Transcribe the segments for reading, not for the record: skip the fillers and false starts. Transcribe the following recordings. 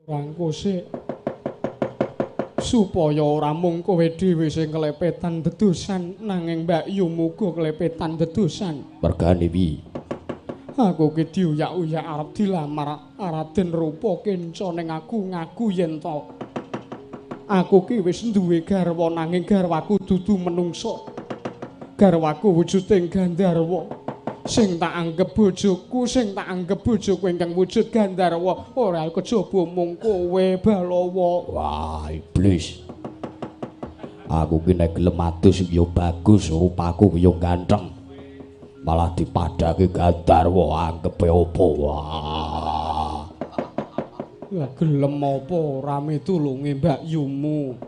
Rangko sik supaya ora mung kowe dhewe sing kelepetan dedosan nanging Mbak Yu muga kelepetan dedosan. Mergane piye? Aku ki diuyak-uyak arep dilamar Raden Rupa Kenca ning aku ngaku yen to aku ki wis duwe garwa nanging garwaku dudu menungso. Garwaku wujuding Gandharwa. Sing tak anggap bojoku, sing tak anggap bojoku ingkang wujud Gandharwa, ora kejaba mung kowe Balawa. Wah, iblis. Aku ki nek gelem adus ya bagus, rupaku ya ganteng. Malah dipadhake Gandharwa anggepe opo? Wah. Lah gelem apa ora mitulungi Mbak Yumu.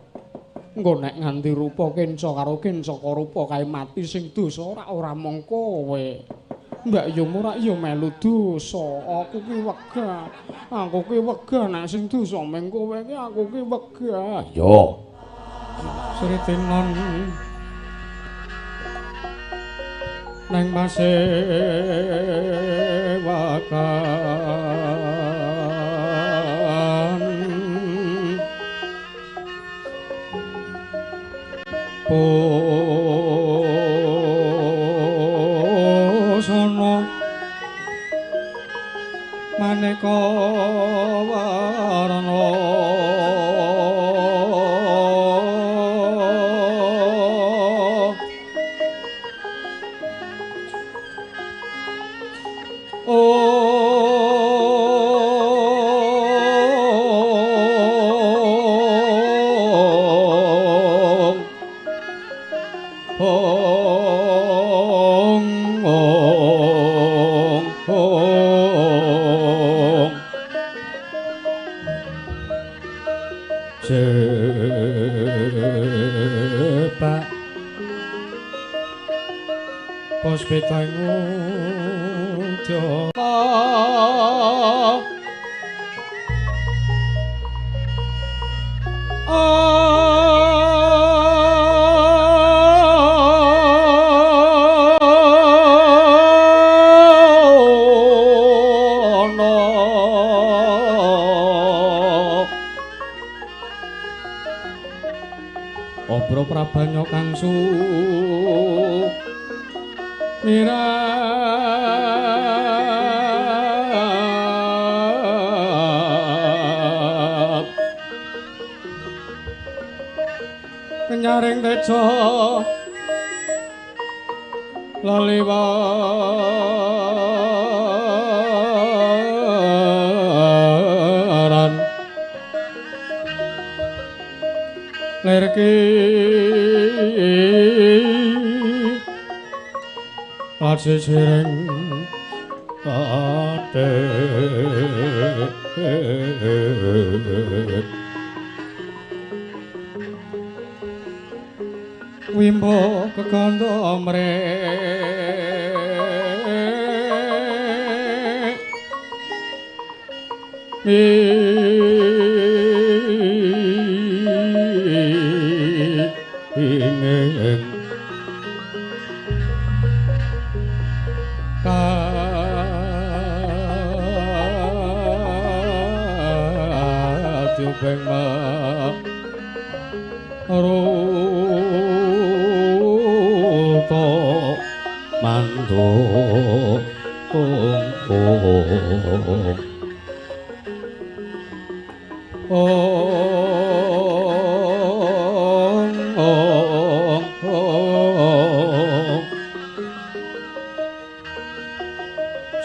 Engko nek nganti rupa Kenca karo Kencaka rupa kae mati sing dosa ora mung kowe. Mbak Yumu rak ya melu dosa. Aku ki wegah. Aku ki wegah nek sing dosa mung kowe ki aku ki wegah. Yo. Sritinon nang mase wakan Pusana maneka warna Petangmu jala Obro Prabanyo Kangsu mirat kenyaring tejo laliwaran lerki Lasi sireng ate Wimbo kekondo mrek ingeng Jubeng maruto mandu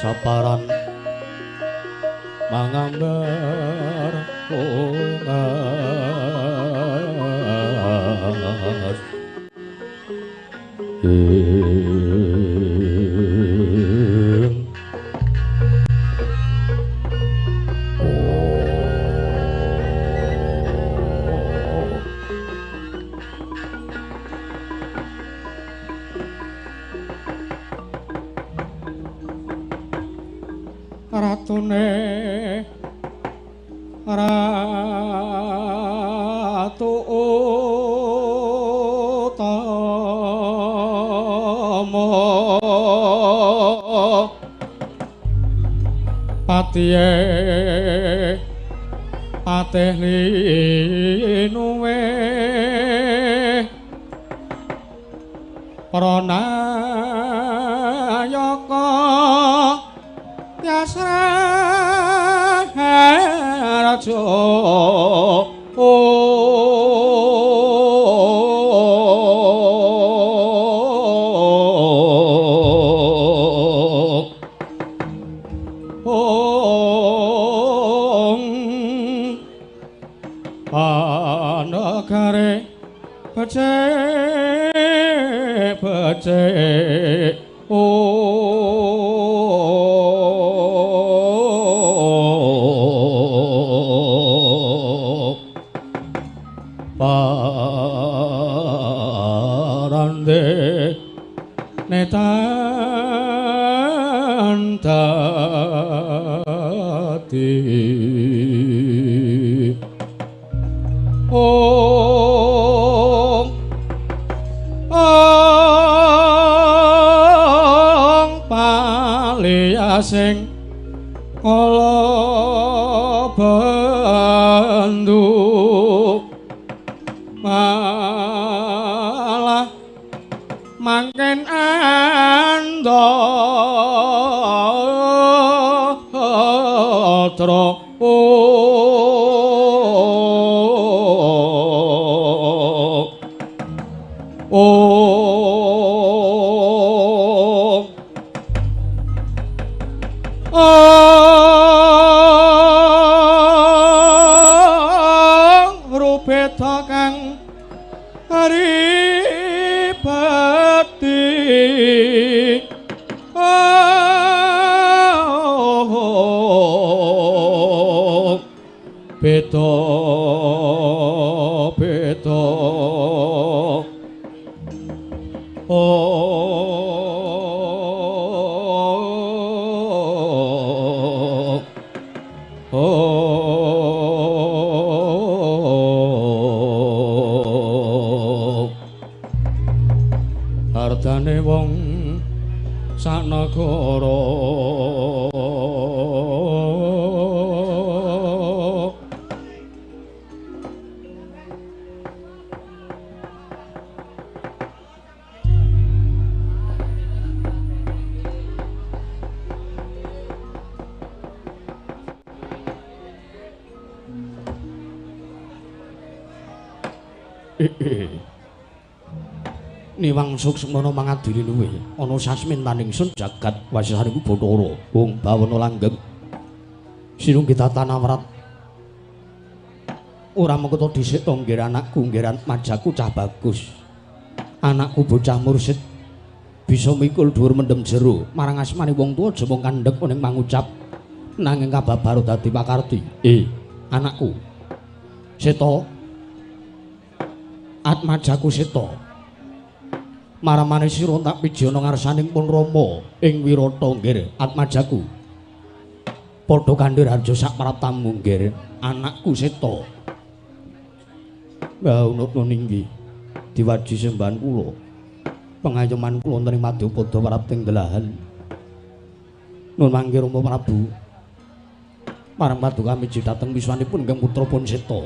saparan mangambar ungas Ratune Ratu Utama patihe patih linuwe pranayaka yasraja Panagare becik parande netan dadi sing kala bandu malah mangken andatra rupeta kang haribati beta hartane wong sanagara Niwang suksmana mangadili luwe ana sasmintaning sun jagat wasariku Bathara wong bawana langgeng sinung kita tanawrat ora mengko dhisik to nggih anakku nggeran majaku cah bagus anakku bocah mursid bisa mikul dhuwur mendem jero marang asmane wong tuwa aja mung kandhek ning mangucap nanging kababaro dadi pakarti anakku Seta Atmajaku Seta maramane sira tak pijana ngarsaning pun Rama ing Wirata nggir Atmajaku padha kandhir harja sak pratamu nggir anakku Seta unut ninggi diwaji sembahan kula pengayoman kula wonten ing Madyapada prapting delahan nun mangke Rama Prabu marang paduka miji dhateng wiswanipun Kang Putra pun Seta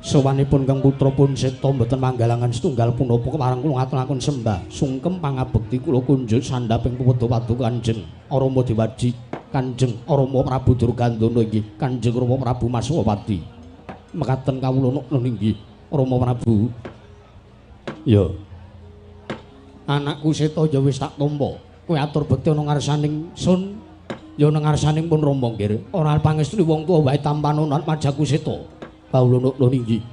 sawanipun Kang Putra pun Seta mboten manggalangan setunggal punapa kemarang kula ngaturaken sembah sungkem pangabekti kula kunjuk sandhaping pupuda paduka Kanjeng Rama Dewaji Kanjeng Rama Prabu Durgandana inggih Kanjeng Rama Prabu Maswapati mekaten kawula nukun inggih Rama Prabu ya anakku Seta ya wis tak tampa kowe atur bekti ana ngarsaning sun ya ana ngarsaning pun Rama nggih ora pangestuni wong tuwa wae tampanan Atmajaku Seta kawula nukun inggih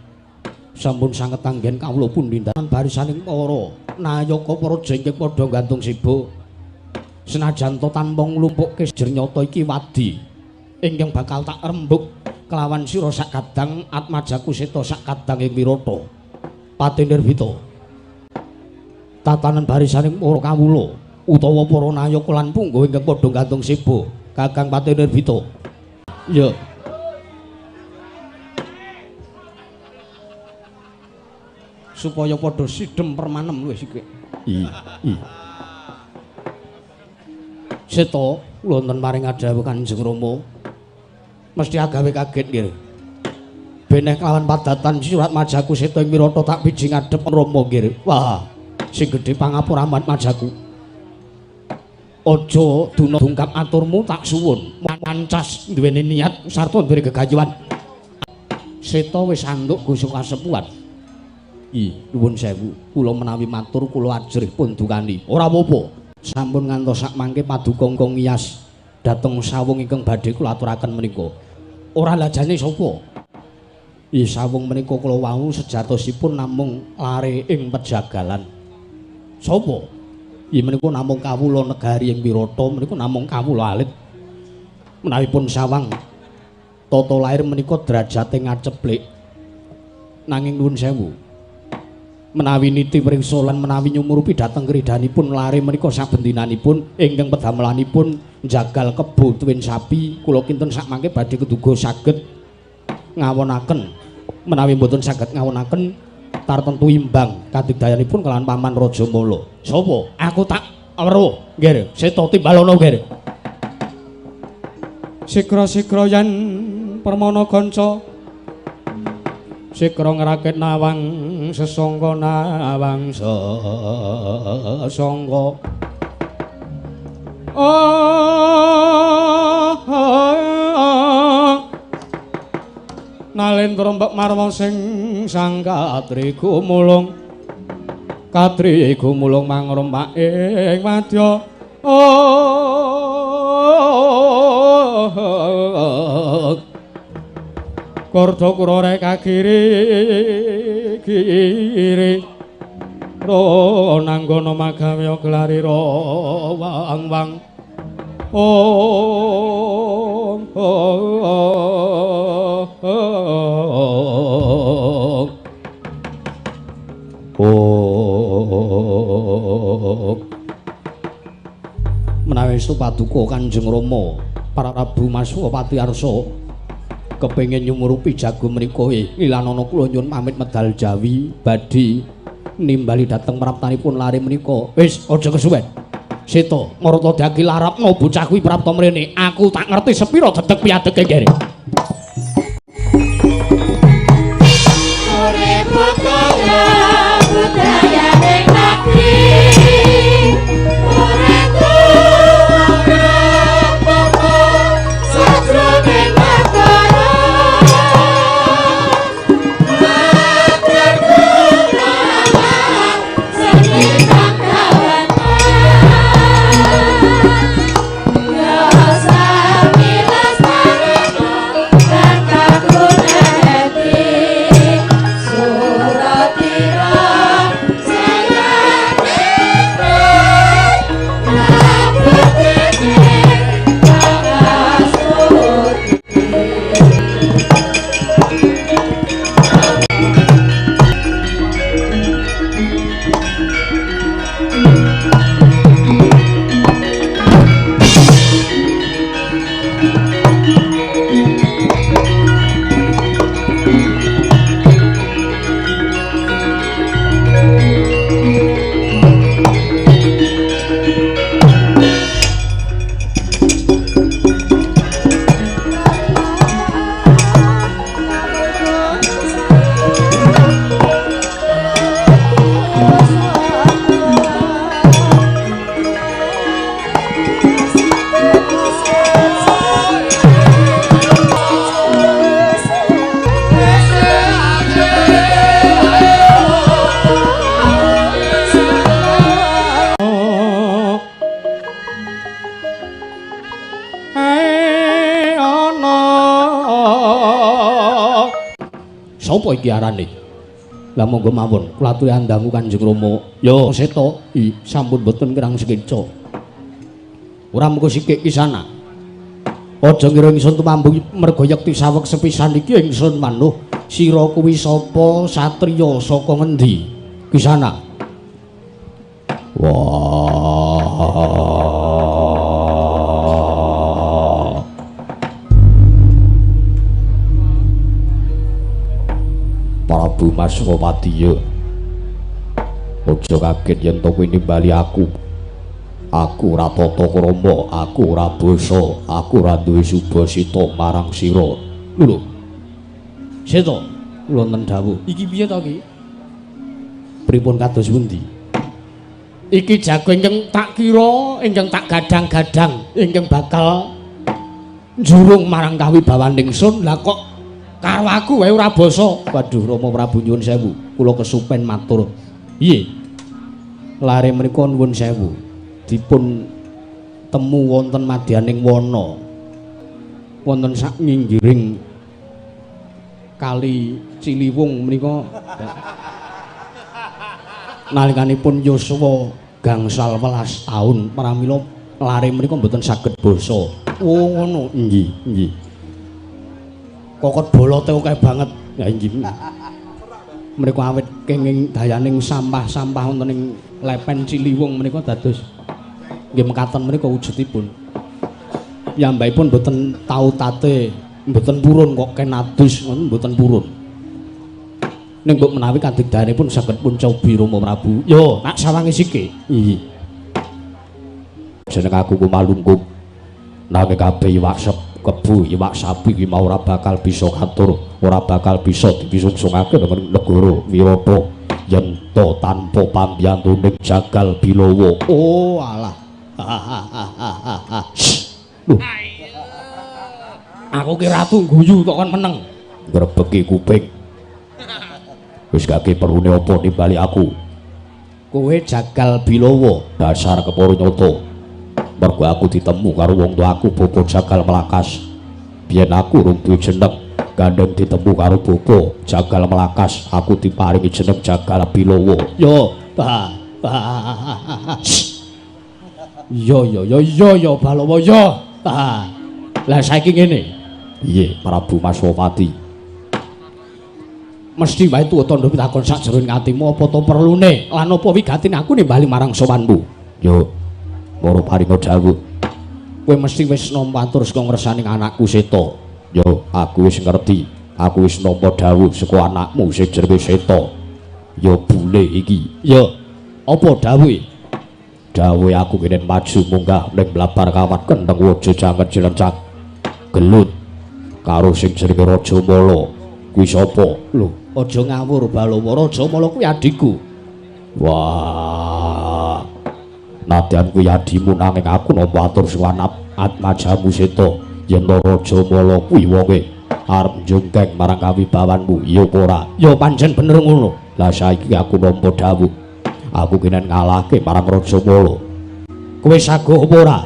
sampun sanget anggen kawula pun nindakan barisaning para nayaka para jengking padha gantung siba senajan to tanpa nglumpukke jernyata iki wadi ingkang bakal tak rembug kelawan sira sak kadang Atmajaku Seta sak kadang ing Wirata Pati Nirbita tatanan barisaning para kawula utawa para nayaka lan punggawa ingkang padha gantung siba Kakang Pati Nirbita ya supaya padha sidhem permanem wis iki. Seta wonten maring adhawuh Kanjeng Rama Mesti agawe kaget nggih. Beneh kelawan padatan surat majaku Seta ing Wirata tak biji ngadhep Rama nggih. Wah, sing gedhe pangapura amat majaku. Aja duna dungkap aturmu tak suwun. Pancas duweni niat sarta duwe gegayuhan. Seta wis anduk gusuk kasepuhan. Nuwun sewu, kula menawi matur kula ajrih pun dukani. Ora apa-apa. Sampun ngantos sak mangke paduka kong ngiyas dhateng sawung ingkang badhe kula aturaken menika. Ora lajane sapa? Sawung menika kula wau sejatosipun namung lare ing pejagalan. Sapa? Menika namung kawula negari ing Wirata, menika namung kawula alit. Menawipun sawang tata lair menika derajate ngaceplik. Nanging nuwun sewu. Menawi niti pringsa lan menawi nyumurupi dhateng kridhanipun lare menika saben dinanipun ingkang pedamelanipun njagal kebo tuwin sapi kula kinten sak mangke badhe keduga saged ngawonaken menawi mboten saged ngawonaken tartentu imbang kadigdayanipun kalawan Paman Rajamala. Sapa? Aku tak weruh. Nggih, Seta Timbalana nggih. Sikra-sikra yen permana kanca sikra ngrakit nawang sesangga nawang sesangga nalendra mbek marwa sing sang katri gumulung mangrembak ing wadya Kordo kurore kagiri ro nanggono magawe gelari ro wang menawi paduka Kanjeng Rama para Prabu Maswapati Arsa kepengin nyumurupi jago menika ilanana kula nyuwun pamit medal Jawi badhe nimbali dhateng praptanipun lare menika. Wis aja kesuwen. Seta ngrata dagi larapno bocah kuwi prapta mrene. Aku tak ngerti sepira dedeg piadege kene. Urip budaya ning negeri Sapa iki arane? Lah monggo mawon kula aturi andangu Kanjeng Rama. Yo Seta, sampun boten kirang sekeca. Ora mengko sikik kisana. Aja ngira ingsun tumambung merga yekti saweg sepisan iki ingsun manuh. Sira kuwi sapa? Satriya saka ngendi? Kisana. Wah. Prabu Maswapati, aja kaget yen to kowe nimbali aku. Aku ora tata krama, aku ora basa, aku ora duwe subasita marang sira. Lho. Seta, kula wonten dawuh. Iki piye to Ki? Pripun kados pundi? Iki jago ingkang tak kira, ingkang tak gadang-gadang, ingkang bakal njurung marang kawibawaning sun. Lah kok karo aku wae ora basa. Waduh Rama Prabu nyuwun sewu, kula kesupen matur. Iye. Lare menika nuwun sewu. Dipun temu wonten madyaning wana. Wonten sak nginggiring Kali Ciliwung menika nalikanipun yuswa gangsal 12 taun pramila lare menika mboten saged basa. Oh ngono. Nggih, nggih. Kokot bolote akeh banget. Ya nggih. Menika awit kenging dayaning sampah-sampah wonten ing lepen Ciliwung menika dados nggih mekaten menika wujudipun. Piyambakipun mboten tau tate, mboten purun kok kenadus ngoten mboten purun. Ning mbok menawi kadigdahanipun saged pun cobi Rama Prabu. Yo, nak sawangi sike. Iya. Jeneng aku ku malungkung. Nanging kabeh iwak kebu, iwak sapi iki mau ora bakal bisa katur, ora bakal bisa dipisungsungake dengan negara Wirata yen to tanpa pambiyantuning Jagal Bilawa. Oh, alah. Duh. Aku ki ratu guyu kok kon meneng. Grebeki kuping. Wis gake perune apa nimbali aku. Kowe Jagal Bilawa, dasar kepara nyata. Mergo aku ditemu karo wong tuaku Bopo Jagal Melakas. Biyen aku rung duwe jeneng, gandeng ditemu karo Bopo Jagal Melakas, aku diparingi jeneng Jagal Bilawa. Yo, yo Balawa yo. Lah saiki ngene. Iye, Prabu Maswapati. Mesti wae tuwa tandha pitakon sak jeroning atimu apa to perlune lan apa wigatine aku nimbali marang sowanmu. Yo, moro paringa dawuh. Kowe mesti wis nampa atur saka ngresaning anakku Seta. Yo, aku wis ngerti. Aku wis nampa dawuh saka anakmu sing jenenge Seta. Yo bule iki. Yo, apa dawuhe? Dawuhe aku kene maju munggah ning blabar kawat kendeng waja janget jlencak. Gelut karo sing jenenge Raja Mala. Kuwi sapa? Lho, aja ngawur Balawa, Raja Mala kuwi adikku. Wah. Nadyan kuwi adimu nanging aku nampa atur suwanap atmajamu Seta yen Raja Mala kuwi wonge arep njungkeng marang kawibawanmu. Ya apa ora? Ya pancen bener ngono. Lah saiki aku nampa dawuh. Aku kenen ngalahke marang Raja Mala. Kowe sago apa ora?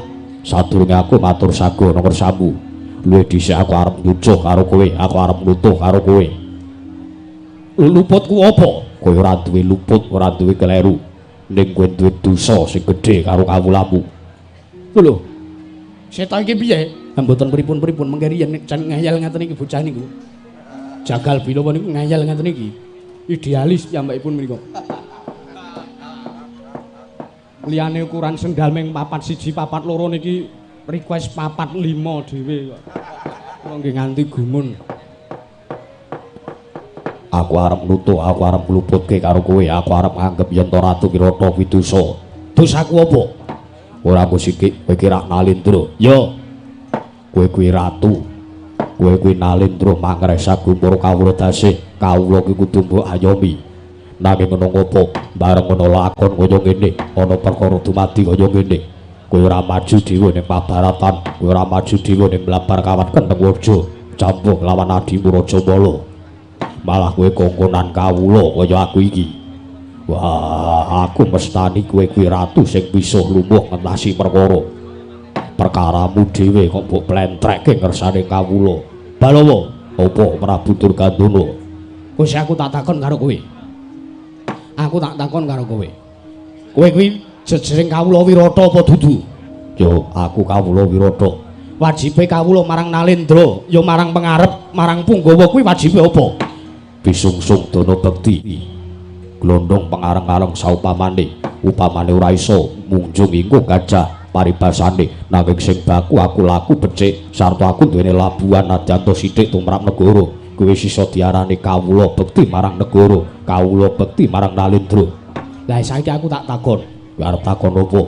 Sadurunge aku matur sago nang kersamu. Luwih dhisik aku arep nyucuh karo kowe, aku arep nutuh karo kowe. Luputku apa? Kowe ora duwe luput, ora duwe kleru. Ning kowe duwe dosa sing gedhe karo kawulamu. Lho. Seta iki piye? Mboten pripun-pripun mengke riyen jan ngayal ngaten iki bocah niku. Jagal Bilawa niku ngayal ngaten iki. Idealis piyambakipun menika. Liyane ukuran sendal ming 4 1 4 2 niki request 4 5 dhewe kok. Kok nggih nganti gumun. Aku arep nutuh, aku arep ngluputke karo kowe, aku arep anggap yen to Ratu Wirata kuwi dosa. Dosaku apa? Ora aku sikik kowe ki rak Nalendra. Yo. Kowe kuwi ratu. Kowe kuwi Nalendra mangresa gumpur kawula dasih. Kawula ki kudu mbok ayomi. Nanging ngono apa? Bareng ngono lakon kaya ngene, ana perkara dumadi kaya ngene. Kowe ora maju dhewe ning pabaratan, kowe ora maju dhewe ning mlabar kawat kendeng waja, campur lawan adimu Raja Mala. Malah kowe kongkonan kawula kaya aku iki. Wah, aku mestani kowe kuwi ratu sing bisa lumuh ngentasi perkara. Perkaramu dhewe kok mbok plentrekke ngersane kawula. Balawa, apa Prabu Durgandana? Wis aku tak takon karo kowe. Aku tak takon karo kowe. Kowe kuwi jejering kawula Wirata apa dudu? Yo, aku kawula Wirata. Wajibe kawula marang Nalendra, ya marang pengarep, marang Punggawa kuwi wajibe apa? Bisungsung dana bekti. Glondong pengareng-areng saupamane, upamane ora iso munjung ingkung gajah paribasane, nanging sing baku aku laku becik, sarta aku duwene labuhan nadyanto sithik tumrap negara. Kuwi sisa diarani kawula bekti marang negara, kawula bekti marang Nalendra. Lah saiki aku tak takon, kowe arep takon apa?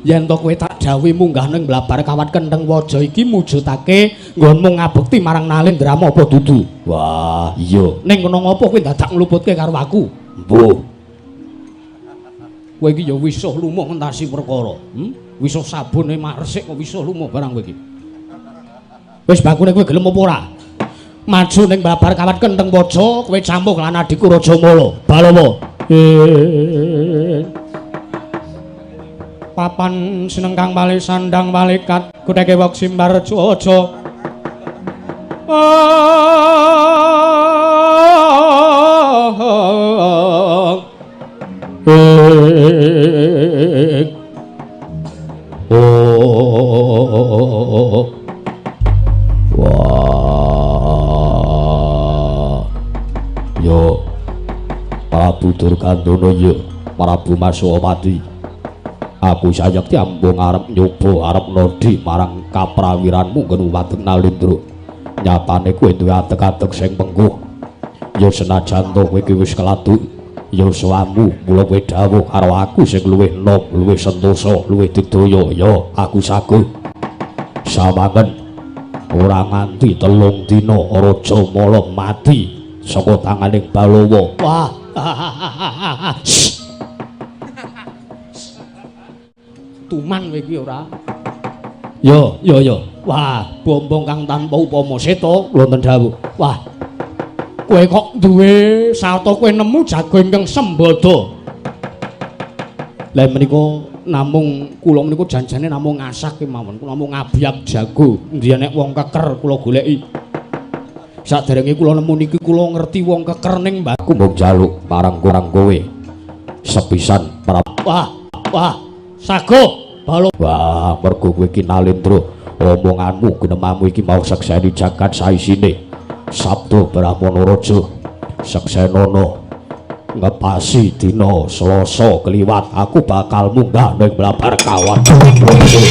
yen to kowe tak dawuhi munggah ning Blabar Kawat Kentheng Waja iki mujudake nggonmu ngabekti marang Nalendrama apa dudu? Wah, iya. Ning kono ngopo kowe dadak ngluputke karo aku? Mbuh. Kowe iki ya wisuh lumuh ngentasi perkara. Wisuh sabune maresik kok wisuh lumuh barang kowe iki. Wis bakune kowe gelem apa ora? Maju ning Blabar Kawat Kentheng Waja kowe campuk lan adhiku Rajamala. Balawa. Papan sinengkang bali sandang balikat kuteke wok simbar jojo yo Prabu Durkandana ya Prabu Maswapati. Aku sayekti ambung arep nyoba arep nodi marang kaprawiranmu Genuwadeng Nalendra. Nyatane kowe duwe atek-atek sing pengguh. Ya senajan to kowe wis keladuk, ya suamu mula kowe dawuh karo aku sing luwih nom, luwih sentosa, luwih digdaya, ya aku saguh. Sawangen ora nganti 3 dina Rajamala mati saka tanganing Balawa. Wah. Tuman kowe iki ora. Yo. Wah, bombong kang tanpa upama Seta wonten dawuh. Wah. Kowe kok duwe sarta kowe nemu jago ingkang sembada. Lah menika namung kula menika janjane namung ngasak kemawon. Kula namung ngabyak jago. Endi nek wong keker kula goleki. Saderenge kula nemu niki kula ngerti wong keker ning mbahku mung jaluk marang kowe. Sepisan wah. Sago balo. Wah, mergo kowe iki Nalendra, omonganmu ginemamu iki mau sekseni jagat saisine. Sabda Brahmana Raja seksenana ngepasi dina Selasa kliwat aku bakal munggah ning Blabar Kawat Raja.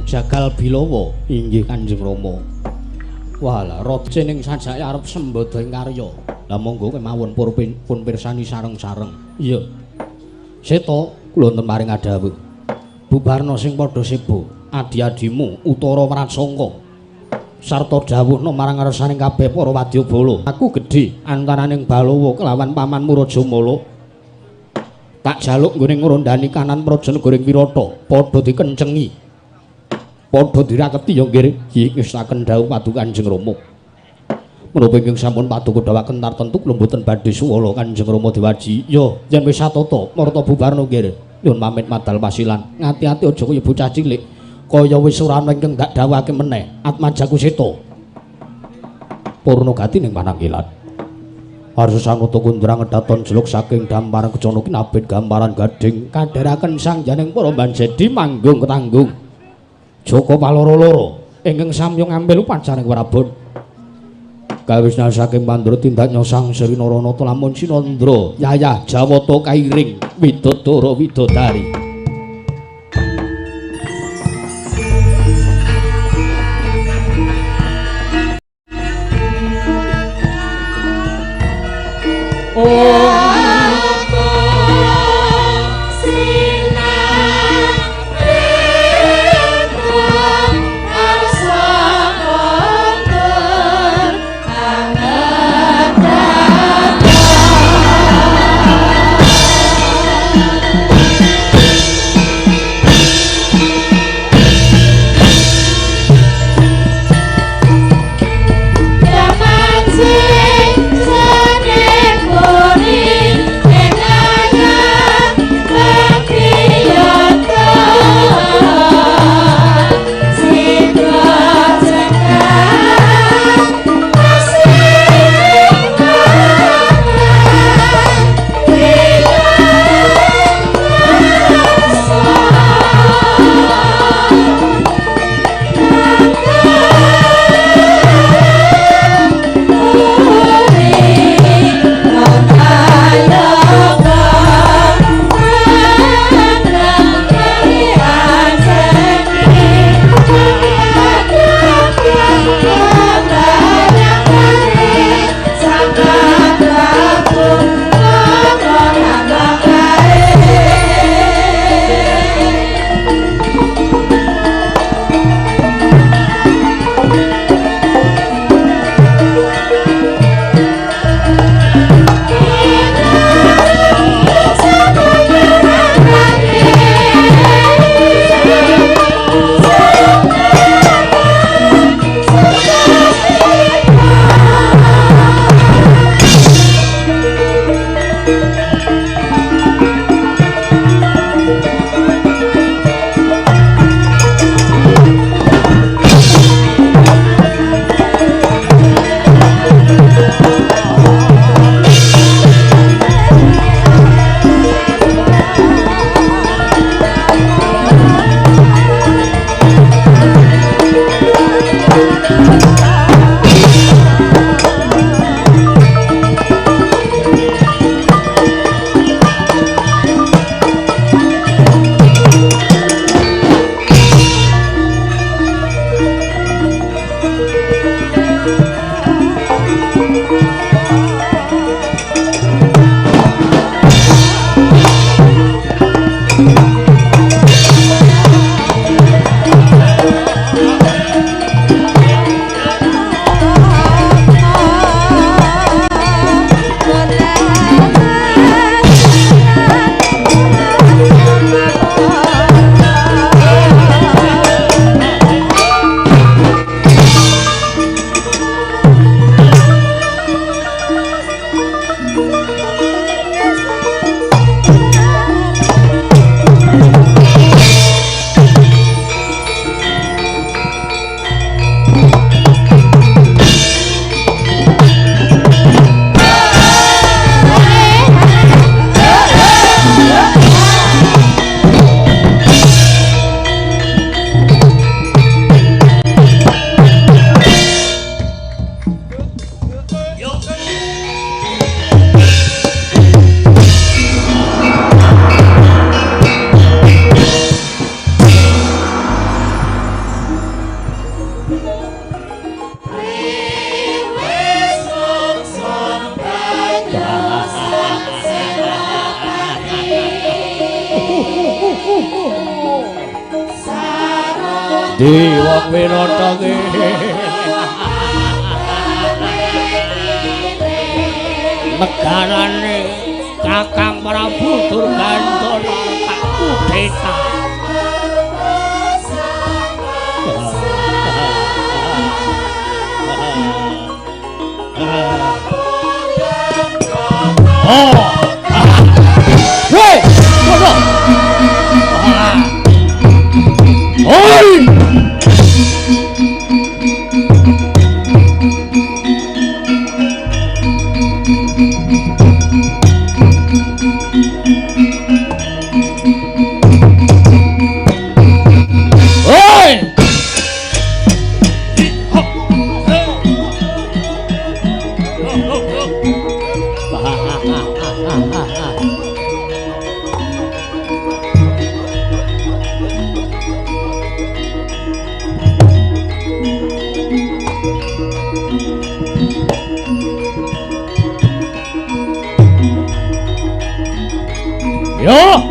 Jagal Bilawa inggih Kanjeng Rama. Walah raja ning sajake arep sembada ing karya. Lah monggo kemawon pun pirsani sareng-sareng. Iya. Seta kula wonten maring adhawuh. Bubarna sing padha sebo, adi-adimu Utara Prasangka. Sarta dawuhna marang ngarsaning kabeh para wadyabala. Aku gedhe antaraning Balawa kelawan pamanmu Rajamala. Tak jaluk nggone ngrondani kanan Prajanegara Wirata padha dikencengi. Padha diraketi ya nggih ngesaken dawuh paduka Kanjeng Rama. Menapa ingkang sampun paduka dawuhaken tartentu kula mboten badhe suwala Kanjeng Rama diwaji. Ya, yen wis satata marta bubarna nggih. Nyuwun pamit madal pasilan. Ngati-ati aja kaya bocah cilik. Kaya wis ora ana ingkang dak dawuhake meneh. Atmajaku Seta. Purnagati ning Panangkilan. Arsa Nutu Kundra ngedaton jeluk saking damparan kecana kinabit gambaran gading kadheraken sangjaning para Bansedi manggung ketanggung. Joko paloro-loro ingkang samya ngambil upacaring Prabon. Kawisna saking Pandura tindak nyosang Sri Naranata lamun Sinandra Yayah Jawata kairing widodara widodari. Wong Winata ki negarane Kakang Prabu Durgantara tak kudeta. Woi, ngono. Oi! Yo.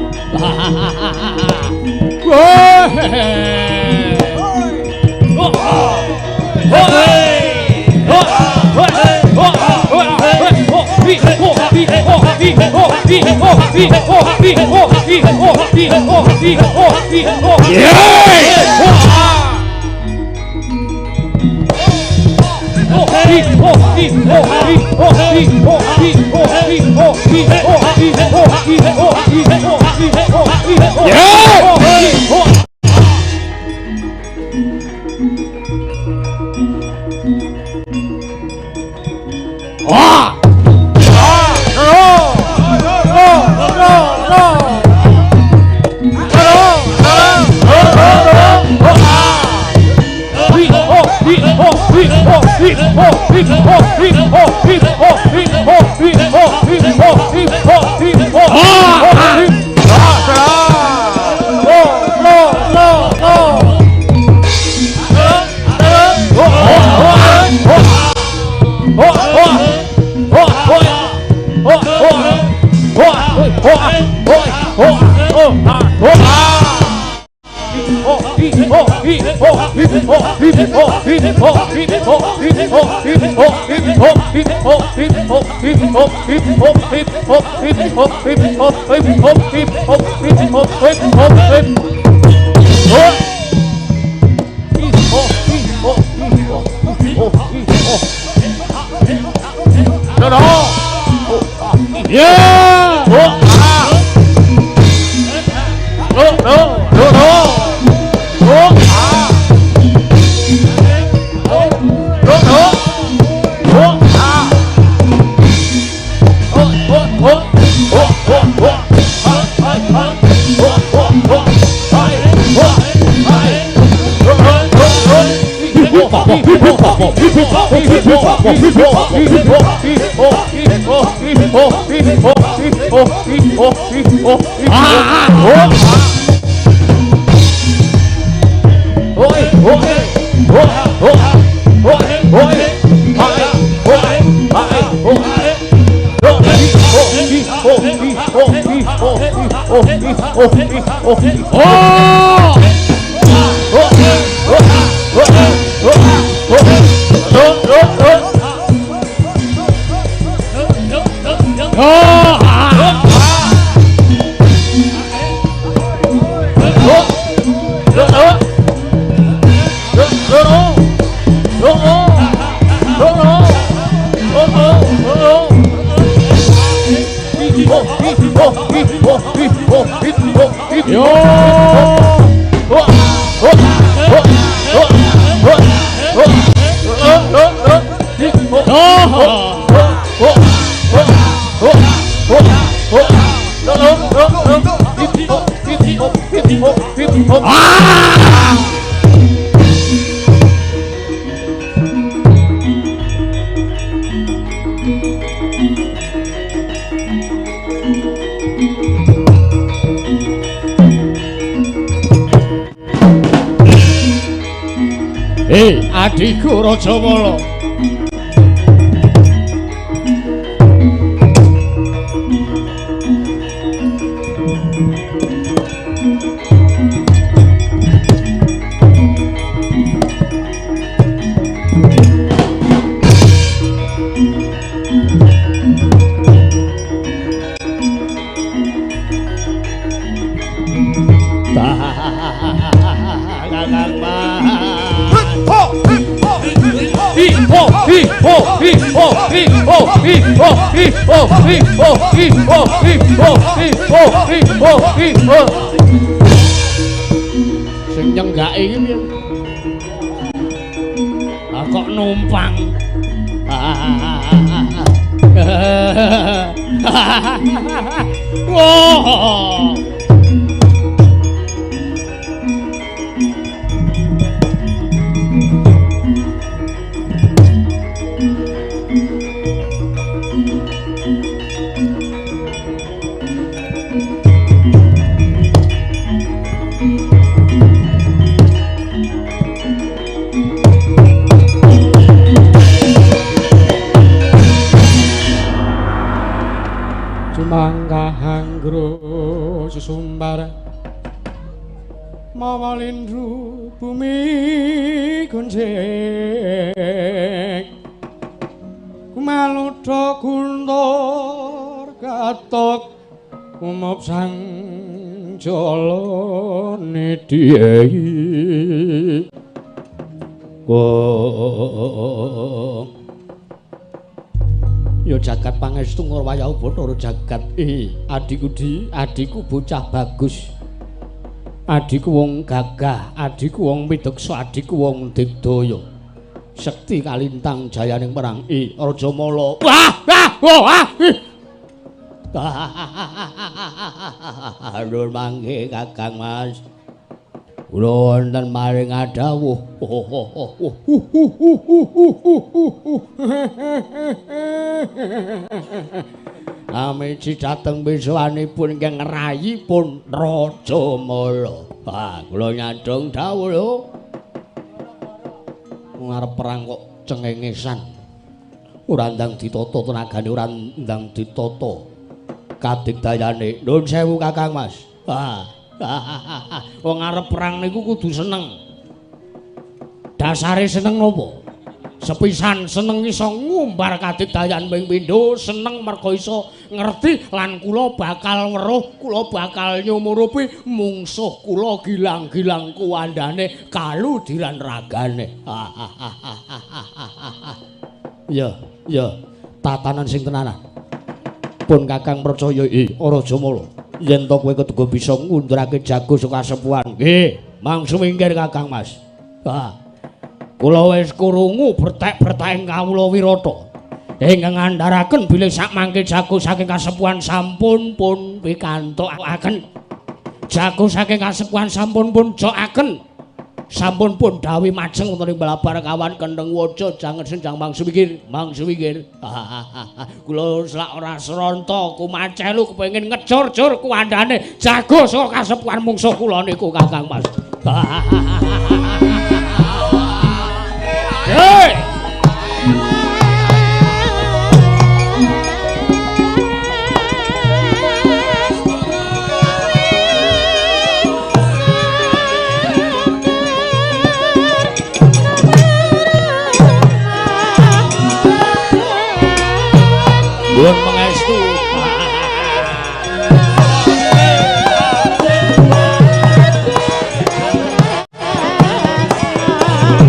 Adikku Rajamala. Sing nyenggake iki piye? Lah kok numpang. Wah. Mangga hanggro sesumbar mawa lindru bumi gonjeng kumaludha guntur katok umop sang jalane diei ya jagat pangestu ngurwayau Bathara jagat adikku bocah bagus adikku wong gagah adikku wong mideksa adikku wong digdaya sekti kalintang jayaning perang Rajamala Nur mangke Kakang Mas kula wonten maring adawuh Amiji dateng biswanipun ingkang ngrayipun Rajamala. Kula nyadong dawuh lho. Ngarep perang kok cengengesan. Ora ndang ditata tenagane, ora ndang ditata kadigdayane. Nuwun sewu Kakang Mas. Wong arep perang niku kudu seneng. Dasare seneng napa? Sepisan seneng iso ngumbar kadigdayan ping pindho, seneng merga iso ngerti lan kula bakal weruh, kula bakal nyumurupi mungsuh kula gilang-gilang kuwandane kaludiran ragane. Ya, tatanan sing tenanan. Pun Kakang percaya Rajamala, yen to kowe kedua bisa ngundurake jago saka kasepuhan. Nggih, mangsu minggir Kakang Mas. Kula wis krungu bertek-berteke kawula Wirata ingkang ngandharaken bilih sak mangke jago saking kasepuhan sampun pun pikantukaken. Jago saking kasepuhan sampun pun jokaken. Sampun pun dawuh majeng wonten ing balabar kawan kendeng waja jangan senjang mangsu mikir. Kula selak ora sranta kumacelu kepengin ngejor-jor kuwandane jago saka kasepuhan mungsuh kula niku Kakang Mas. Hey! Nuwun pangestu.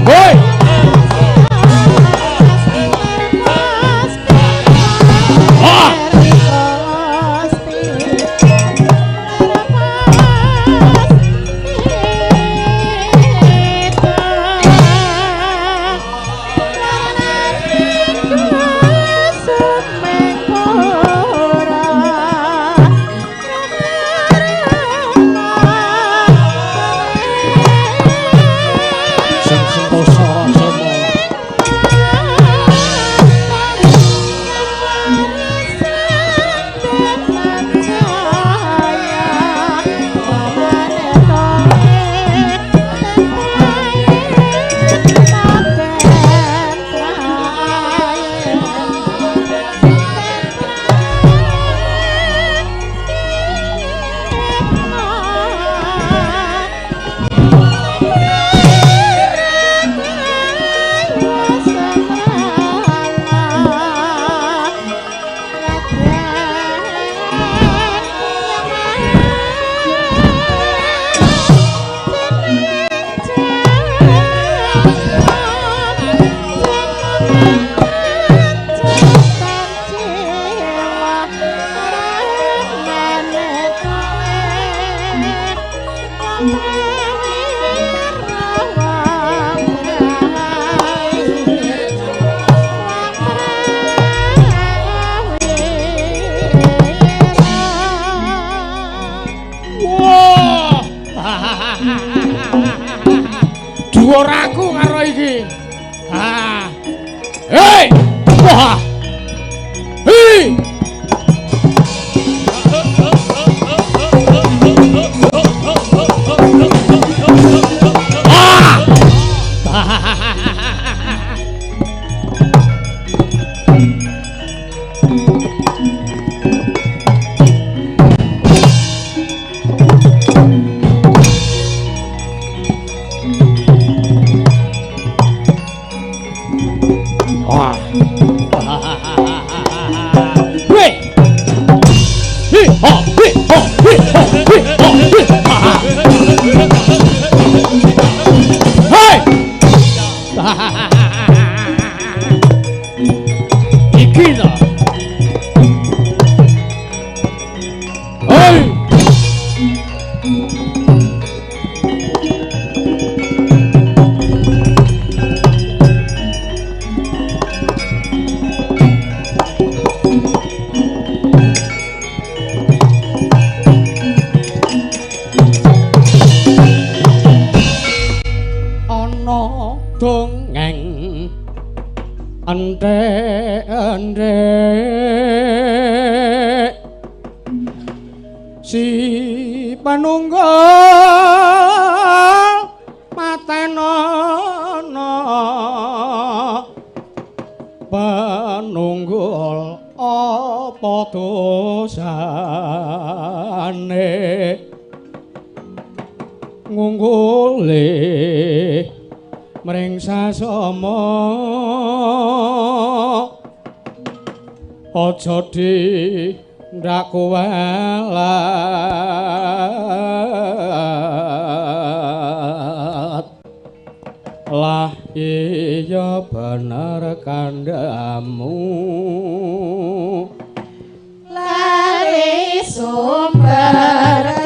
Hoi! Dhuwuraku karo iki. Hei! Wah! Hei! si panunggal matenono panunggul apa dosane ngunggule mring sasama aja ndak kuwalat lah iya bener kandhamu lari sumber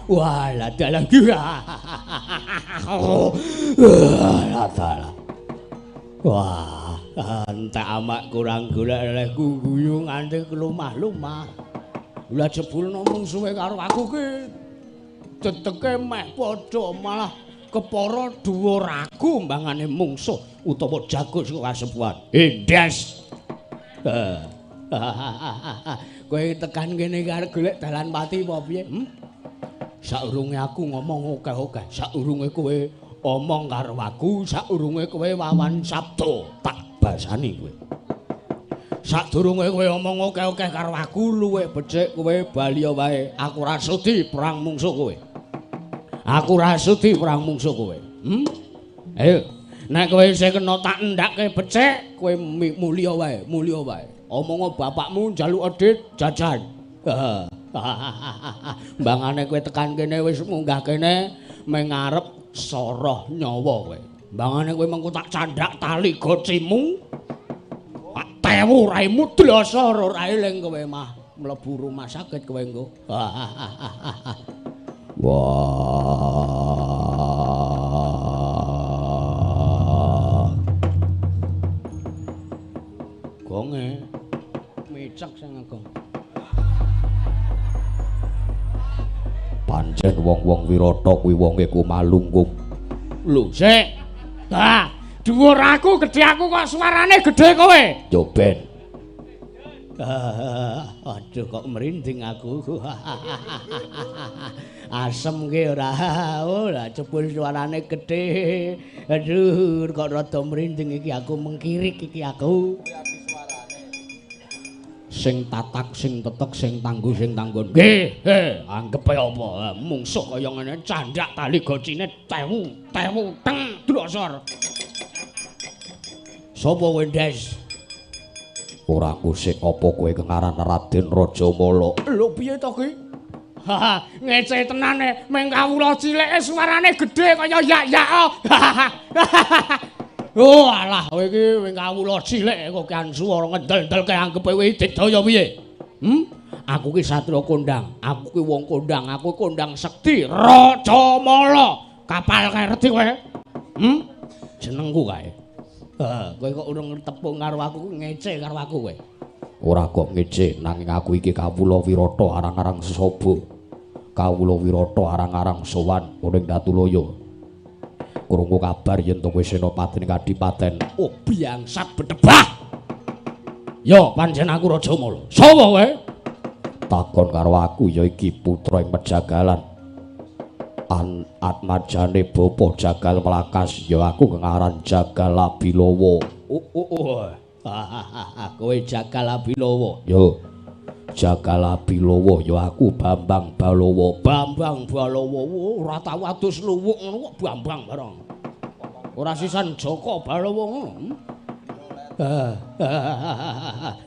wah lah dalam gua wah entek amak kurang golek lehku guyu nganti kelumah-lumah lah jebulno mung suwe karo aku ki teteke meh padha malah kepara dhuwur aku mbangane mungsuh utawa jago saka kasepuhan endes kowe tekan kene karo golek dalan pati apa piye saurunge aku ngomong akeh-akeh saurunge kowe omong karo aku saurunge kowe wawan sabda tak basani kowe sadurunge kowe omong akeh-akeh karo aku luwih becik kowe bali wae aku ra sudi perang mungsuh kowe aku ra sudi perang mungsuh kowe ayo nek kowe isih kena tak endakke becik kowe mulya wae omong bapakmu njaluk edit jajan mbangane kowe tekan kene wis munggah kene mengarep soroh nyawa kowe mbangane kowe mengko tak candhak tali gocimu tak tewu raimu dlosor ora eling kowe mah mlebu rumah sakit kowe engko wah gonge mecak sing agong pancen wong-wong Wirata kuwi wonge kumalungkung. Lho, sik. Ha, dhuwur aku, gedhe aku kok suarane gedhe kowe. Yo ben. Aduh kok merinding aku. Asem ki ora. Ora jebul suarane gedhe. Aduh kok rada merinding iki aku mengkirik iki aku. Sing tatak sing tetek sing tangguh sing tanggon nggih anggepe apa mungsuh kaya ngene candhak tali gocine tewu teng drosor sapa kowe Des ora kusik apa kowe kengaran Raden Rajamala lho piye to ki ngece tenane meng kawula cilike suarane gedhe kaya yak-yak oh alah kowe iki wing kawula cilik kok kan swara ngendel-ndelke anggepe kowe didaya piye? Aku ki satria kondang, aku ki wong kondang, aku kondang sekti Rajamala. Kapal kae reti kowe? Jenengku kae. Kowe kok urung tepung karo aku ngece karo aku kowe. Ora kok ngece nanging aku iki kawula Wirata arang-arang sesaba. Kawula Wirata arang-arang sowan ning Datulaya. Krungu kabar yen to kowe senopati ning Kadipaten Biangsat Bedebah. Yo pancen aku Rajamala. Sapa kowe? Takon karo aku ya iki putra ing Pejagalan. Atmajane bapa Jagal Melakas ya aku kengaran Jagal Abilawa. Kowe Jagal Abilawa. Yo Jagal Abilawa ya aku Bambang Balawa. Bambang Balawa ora tau adus luwuk ngono kok Bambang bareng. Ora sisan Joko Balawa ngono.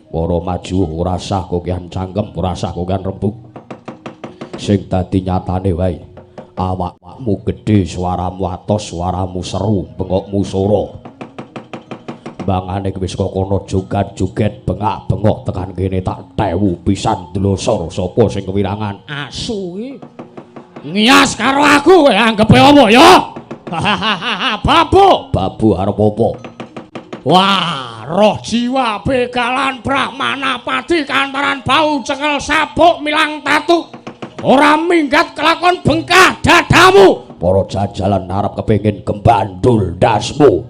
Para maju ora sah kokean cangkem, ora sah kokean rembug. Sing dadi nyatane wae awakmu gedhe, swaramu atos, swaramu seru, bengokmu sora. Bangane wis kok kono joget-joget bengak-bengok tekan kene tak tewu pisan dlosor sapa sing kewirangan asu iki. Ngias karo aku kowe anggepe apa ya? Babu arep apa? Wah, roh jiwa begalan Brahmana pati kantaran bau cekel sabuk milang tatu. Ora minggat kelakon bengkah dadamu. Para jajalan arep kepengin gembandul dasmu.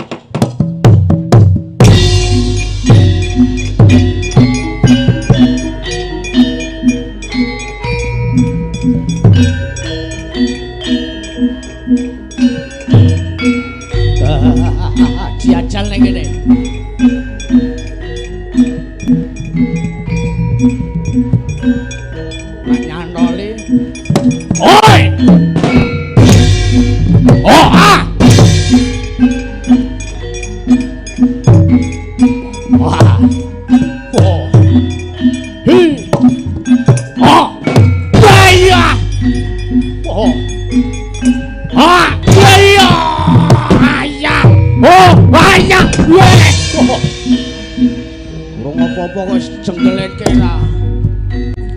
Jajal ning kene. Nek nyantoli. Oi! Oh, ah! Wah. Oh. Hi. Oh. Iya. Oh. Ah, iya. Ayah. Oh, ayah. Weh. Oh. Urung apa-apa kok jenggelek kira.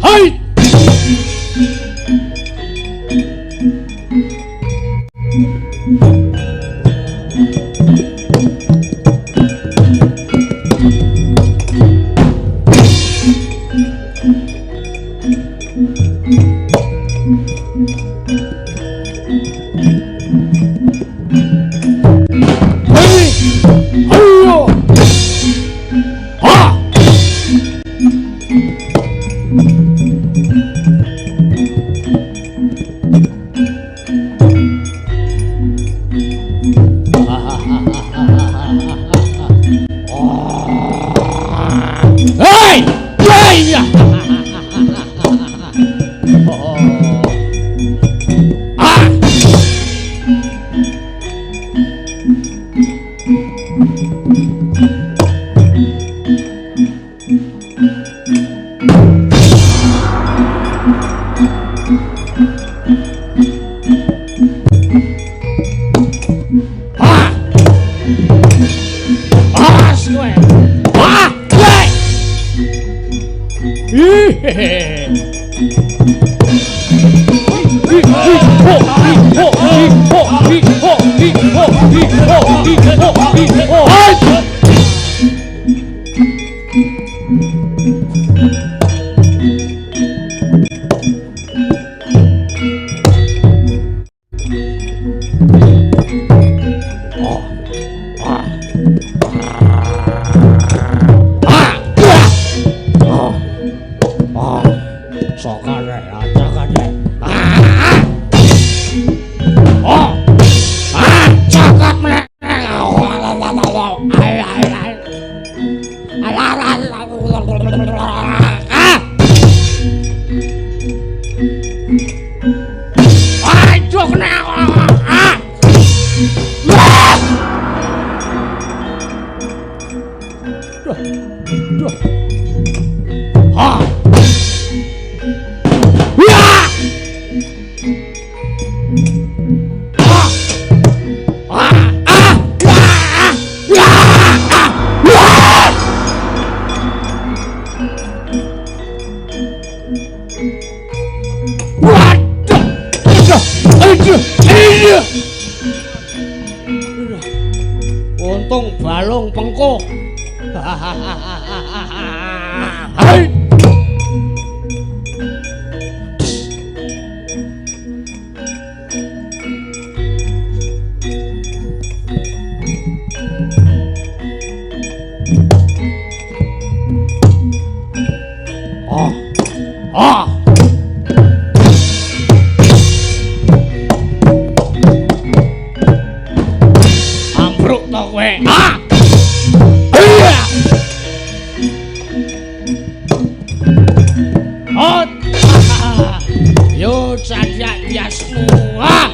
Hai. Untung balung pengko. Hai. Oh. Oh. Ambruk to kowe. Ah. Iya. Oh. Yo cajak biasmu. Ah.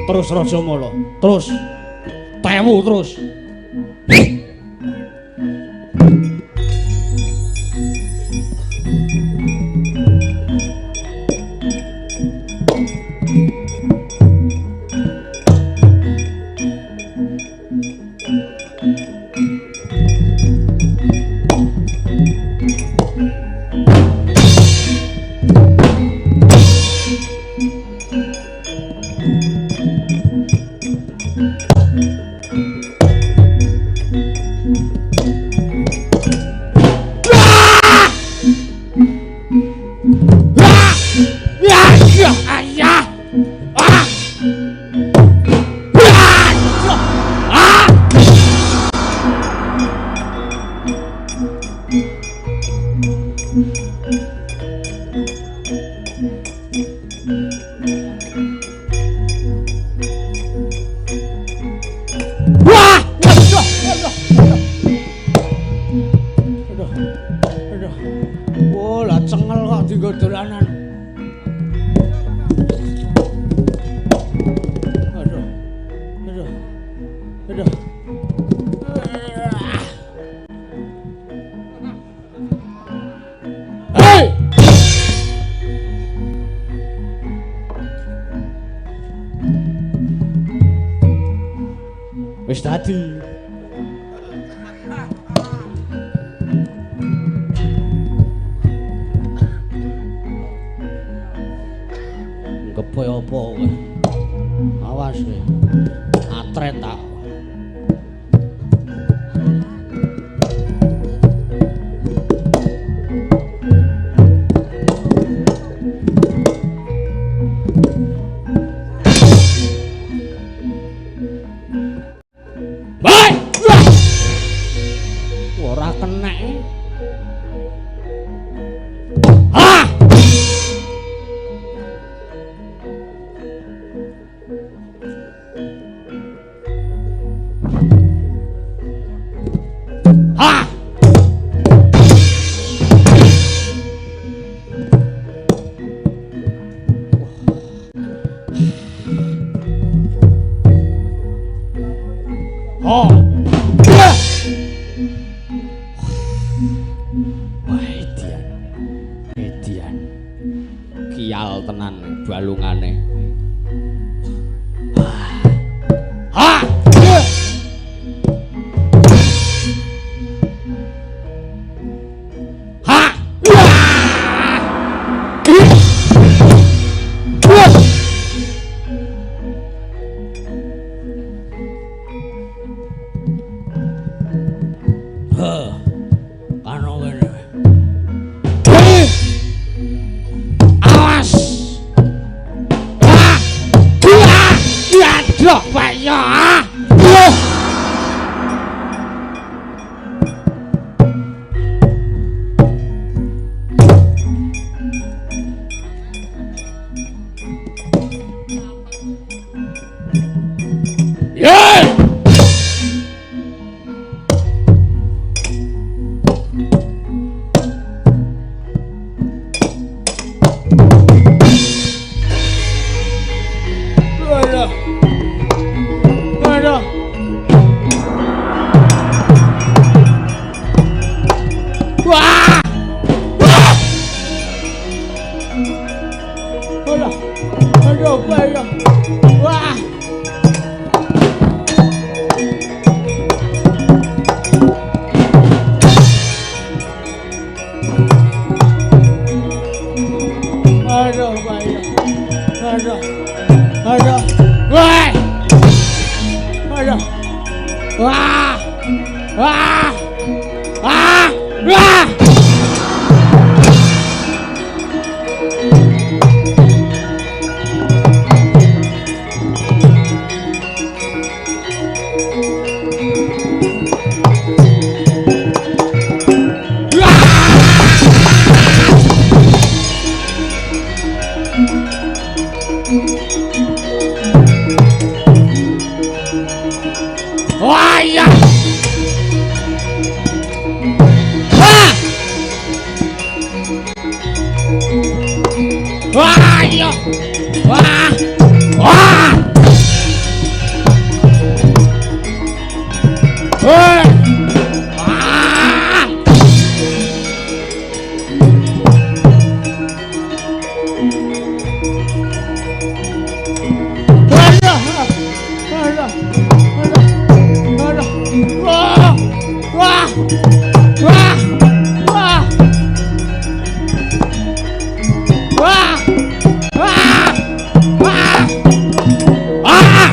Terus Raja Mala, terus tewu terus. Wis dadi. Kepoy apa kowe? Awas kowe. Atret tak. Wah! Wah! Wah! Wah! Wah! Ah!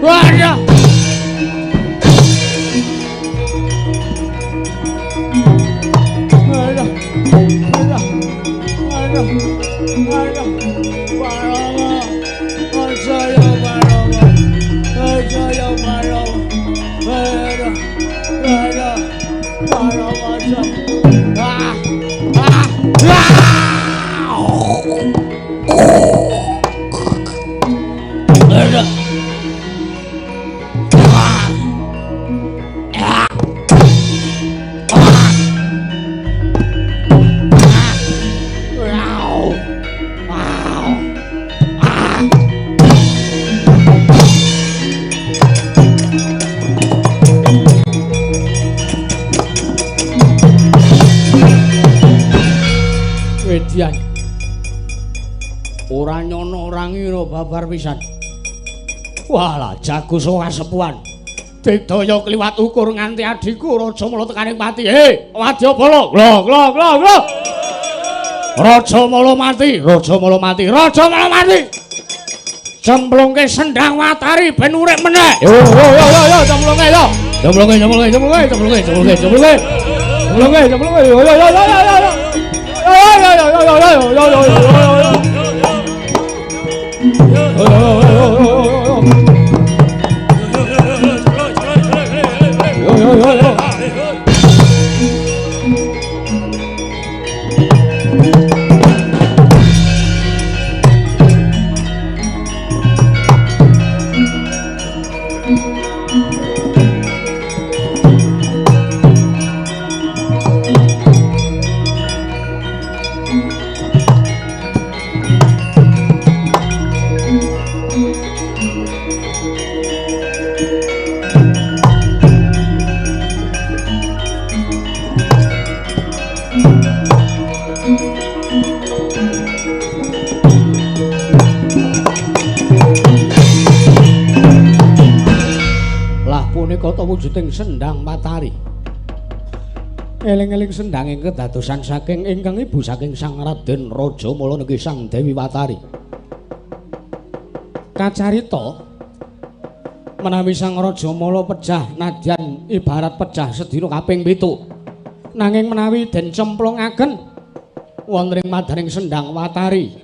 Waduh! Ora nyono ora ngira babar pisan. Walah jago sowan sepuhan. Didaya kliwat ukur nganti adhiku Rajamala tekaning pati. He, Wadyabala. Glok. Rajamala mati, Rajamala mati, Rajamala mati. Cemplungke Sendhang Watari ben urip meneh. Yo, cemplungke yo. Cemplungke. Wujuding Sendhang Watari. Eling-eling sendhang ing kedadosan saking ingkang ibu saking Sang Raden Rajamala niki Sang Dewi Watari. Kacarita menawi Sang Rajamala pejah nadyan ibarat pejah sedina kaping 7. Nanging menawi den cemplungaken wonten ing madaning Sendhang Watari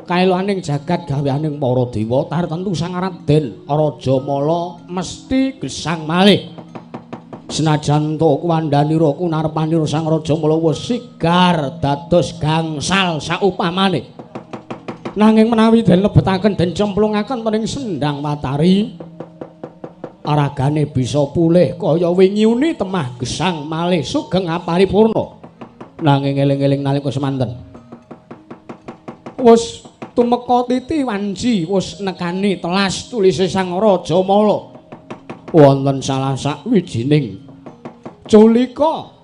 kaeloaning jagat gaweaning para dewa tartentu Sang Raden Rajamala mesti gesang malih. Senajan to kuwandhanira kunarpanira Sang Rajamala wis sigar dados gangsal saupamane. Nanging menawi den lebetaken den cemplungaken ing Sendhang Watari aragane bisa pulih kaya wingi uni temah gesang malih sugeng aparipurna. Nanging eling-eling nalika semanten wis tumeka titi wanji wis nekani telas tulise Sang Rajamala wonten salah sawijining culika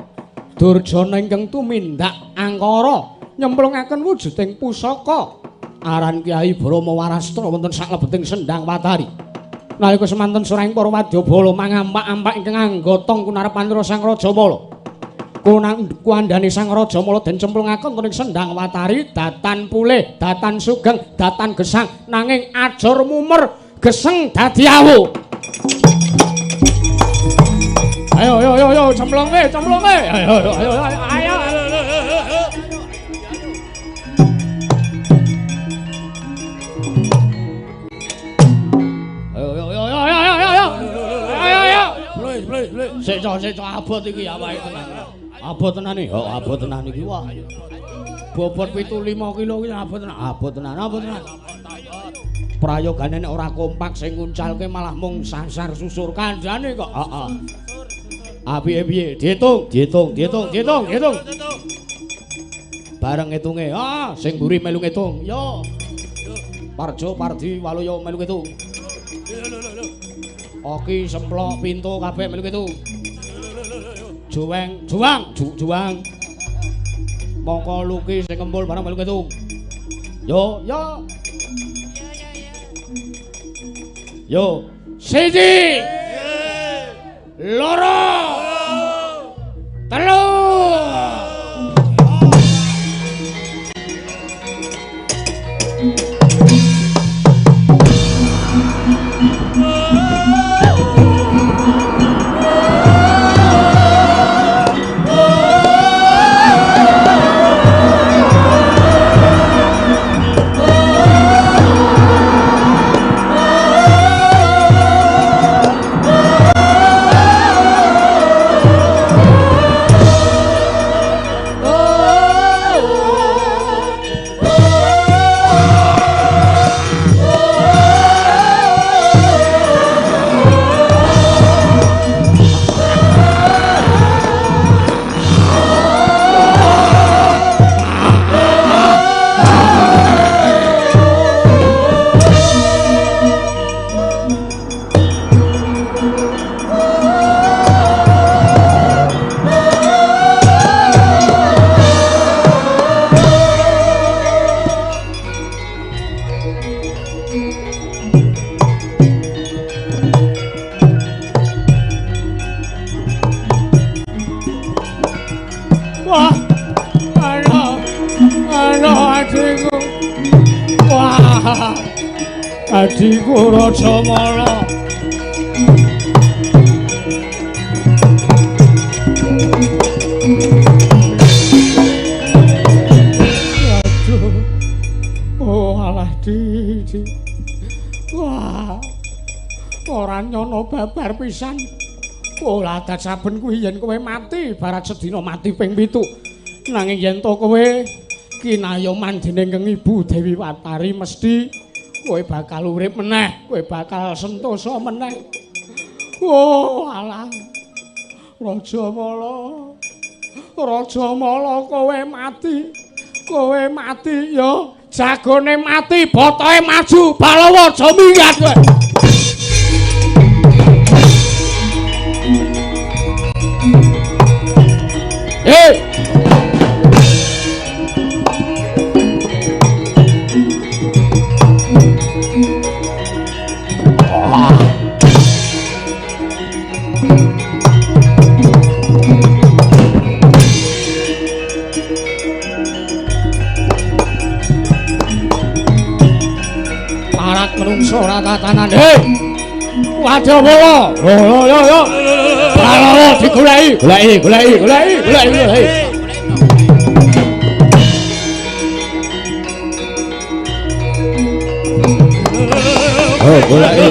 Durjana ingkang tumindak angkara nyemplungaken wujuding pusaka aran Kyai Brahma Warastra wonten saklebeting Sendhang Watari. Nalika semanten suraing para Wadyabala mangampak-ampak ingkang anggotong kunarepandira Sang Rajamala. Kuandhane Sang Rajamala den cemplungaken wonten Sendhang Watari datan pulih, datan sugeng, datan gesang nanging ajur mumer geseng dadi awu. Ayo cemplunge. Ayo. Sik abot iki awake tenan. Abot tenan iki. Oh, abot tenan iki. Wah. Bobot 7-5 kilo iki abot tenan. Abot tenan. Prayogane nek ora kompak sing nguncalke malah mung sasar susur kandhane kok. Heeh. Piye? Diitung. Bareng ngitunge. Sing mburi melu ngitung. Yo. Parjo, Pardi, Waluyo melu ngitung. Oki, Semplok, Pintu kabeh melu ngitung. Juwang. Mongko Luki sing kempul bareng melu ngitung. Yo. Siji. Loro. Telu. Adikku Rajamala. Aduh. Oh alah Di. Wah. Ora nyono babar pisan. Ora adat saben kuwi yen kowe mati barat sedina mati ping 7. Nanging yen to kowe kinayoman dening Ibu Dewi Watari mesti kowe bakal urip meneh, kowe bakal sentosa meneh. Oh, alah. Rajamala kowe mati. Kowe mati ya jagone mati, botohe maju, Balawa aja minggat kowe. Menungso ora tatanan. Wadawala. Yo. Balawa digoleki. Oh, goleki.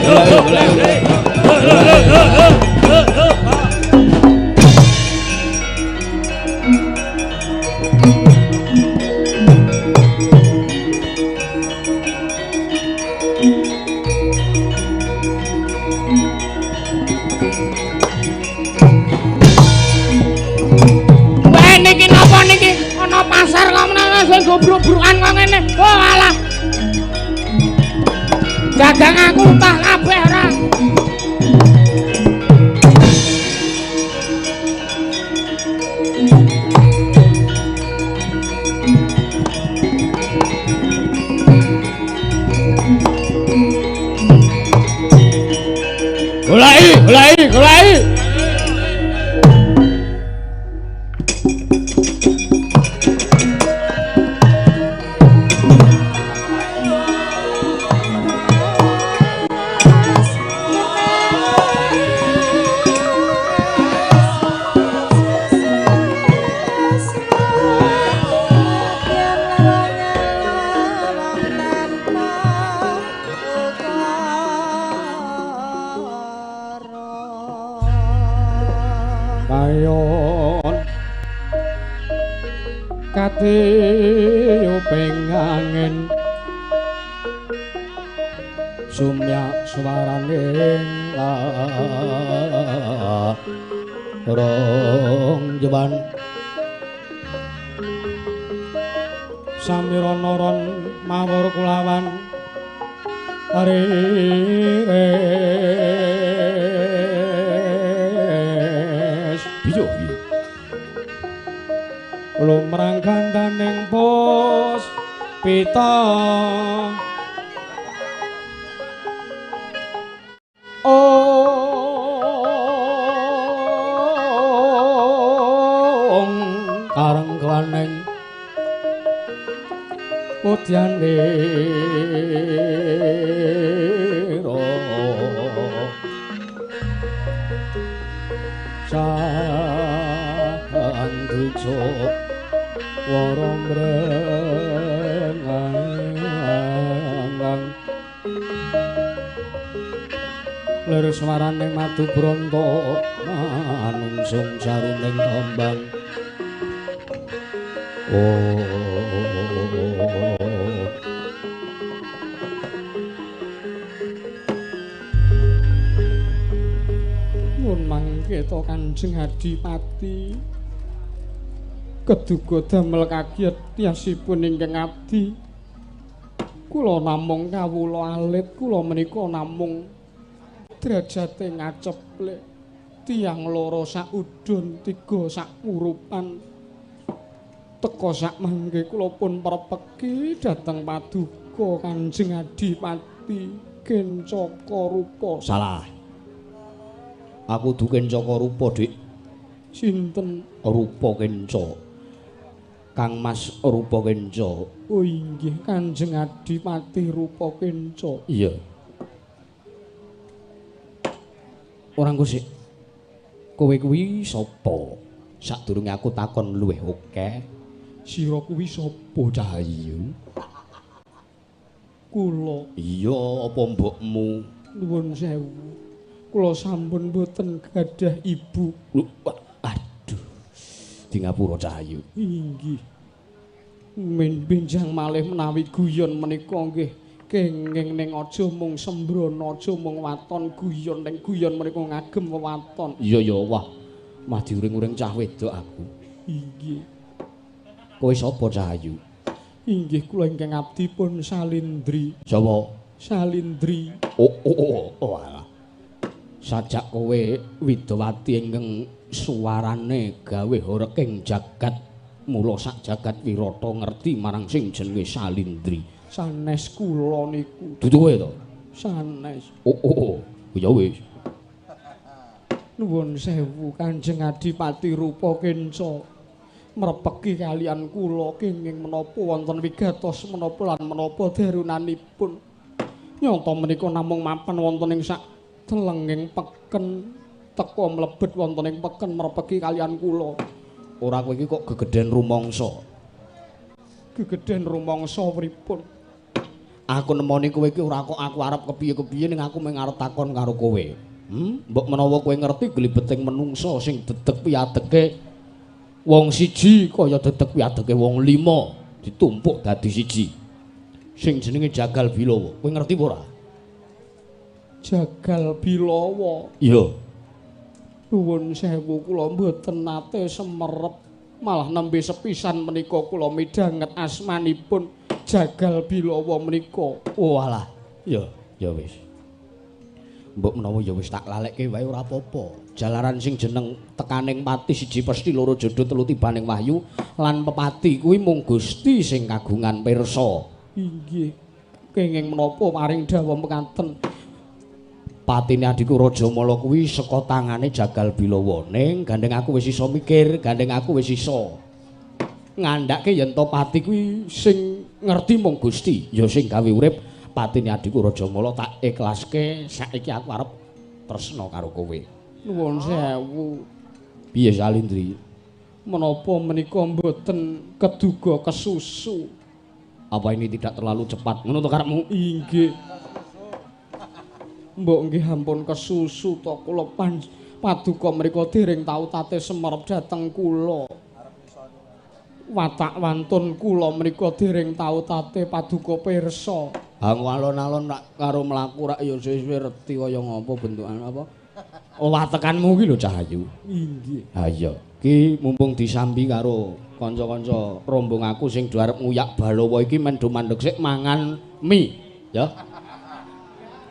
Pasar kok meneh sing gobrok-brokan kok ngene. Oh alah. Dagang aku utah kabeh ora. Goleki. ayon kate uping angin sumyak swaraning rong jeban samirana-ron mawur kulawan ares biyo iki lumrang gandaning pos pita kareng klaning putyan liro sang dujo wara mrengang lir swaraning madu bronto manungsung jaruning tombang Nun mangke to Kanjeng Adipati keduga damel kagiat tiasipun ingkang abdi kula namung kawula alit kula menika namung derajate ngaceplek tiyang loro saudon tiga sakurupan teka sak mangke kula pun perpeki dhateng paduka Kanjeng Adipati Kencaka Rupa. Salah. Aku du Kencaka Rupa, Dik. Sinten? Rupa Kenca. Kang Mas Rupa Kenca. Oh inggih Kanjeng Adipati Rupa Kenca. Iya. Orang sik. Kowe kuwi sapa? Sadurunge aku takon luwih akeh. Sira kuwi sapa Cahayu? Kula. Iya, apa mbokmu? Nuwun sewu. Kula sampun boten gadah ibu. Aduh. Di ngapura Cahayu. Inggih. Men benjang malih menawi guyon menika nggih kenging ning aja mung sembrono, aja mung waton guyon ning guyon menika ngagem wewaton. Iya ya, wah. Mah diuring-uring cah wedok aku. Inggih. Kowe sapa Cahayu? Inggih kula ingkang abdi pun Salindri. Sapa? Salindri. Oh, alah. Sajak kowe Widawati ingkang suwarane gawe horeking jagat, mula sak jagat Wirata ngerti marang sing jenenge Salindri. Sanes kula niku. Dudu kowe to? Sanes. Oh. Ya wis. Nuwun sewu Kanjeng Adipati Rupa Kenca. Mrepeki kalian kula kenging menapa wonten wigatos menapa lan menapa darunanipun. Nyata menika namung mapan wonten ing sak telenging peken teka mlebet wonten ing peken mrepeki kalian kula. Ora kowe iki kok gegeden rumangsa. Gegeden rumangsa pripun? Aku nemoni kowe iki ora kok aku arep kepiye-kepiye ning aku mung arep takon karo kowe. Mbok menawa kowe ngerti glibeting menungsa sing dedeg piadeke wong siji kaya dedeg piadeke wong lima ditumpuk dadi siji. Sing jenenge Jagal Bilawa. Kowe ngerti apa ora? Jagal Bilawa. Iya. Nuwun sewu kula mboten nate semerep malah nembe sepisan menika kula midhanget asmanipun Jagal Bilawa menika. Oh alah. Ya wis. Mbok menawa ya wis tak lalekke wae ora apa-apa. Jalaran sing jeneng tekaning pati siji pesti loro jodoh telu tibaning wahyu lan pepati kuwi mung Gusti sing kagungan pirsa. Inggih. Kenging menapa paring dawuh mekaten. Patine adhiku Rajamala kuwi saka tangane Jagal Bilawa. Ning gandeng aku wis iso mikir, gandeng aku wis iso ngandhake yen to pati kuwi sing ngerti mung Gusti, ya sing gawe urip. Patine adhiku Rajamala tak ikhlaske, saiki aku arep tresna karo kowe. Nuwun sewu. Piye Salindri? Menapa menika mboten keduga kesusu? Apa ini tidak terlalu cepat? Ngono to karepmu? Inggih. Mbok nggih ampun kesusu to kula Paduka mriku dereng tau tate semerep dhateng kula. Watak wantun kula mriku dereng tau tate Paduka pirsa. Hang alon-alon karo mlaku rak ya suwe-suwe reti kaya ngapa bentukan apa? Watekanmu ki lho Cahayu. Inggih. Ha iya, ki mumpung disambi karo kanca-kanca rombong aku sing do arep nguyak balawa iki men do mandeg sik mangan mie, ya.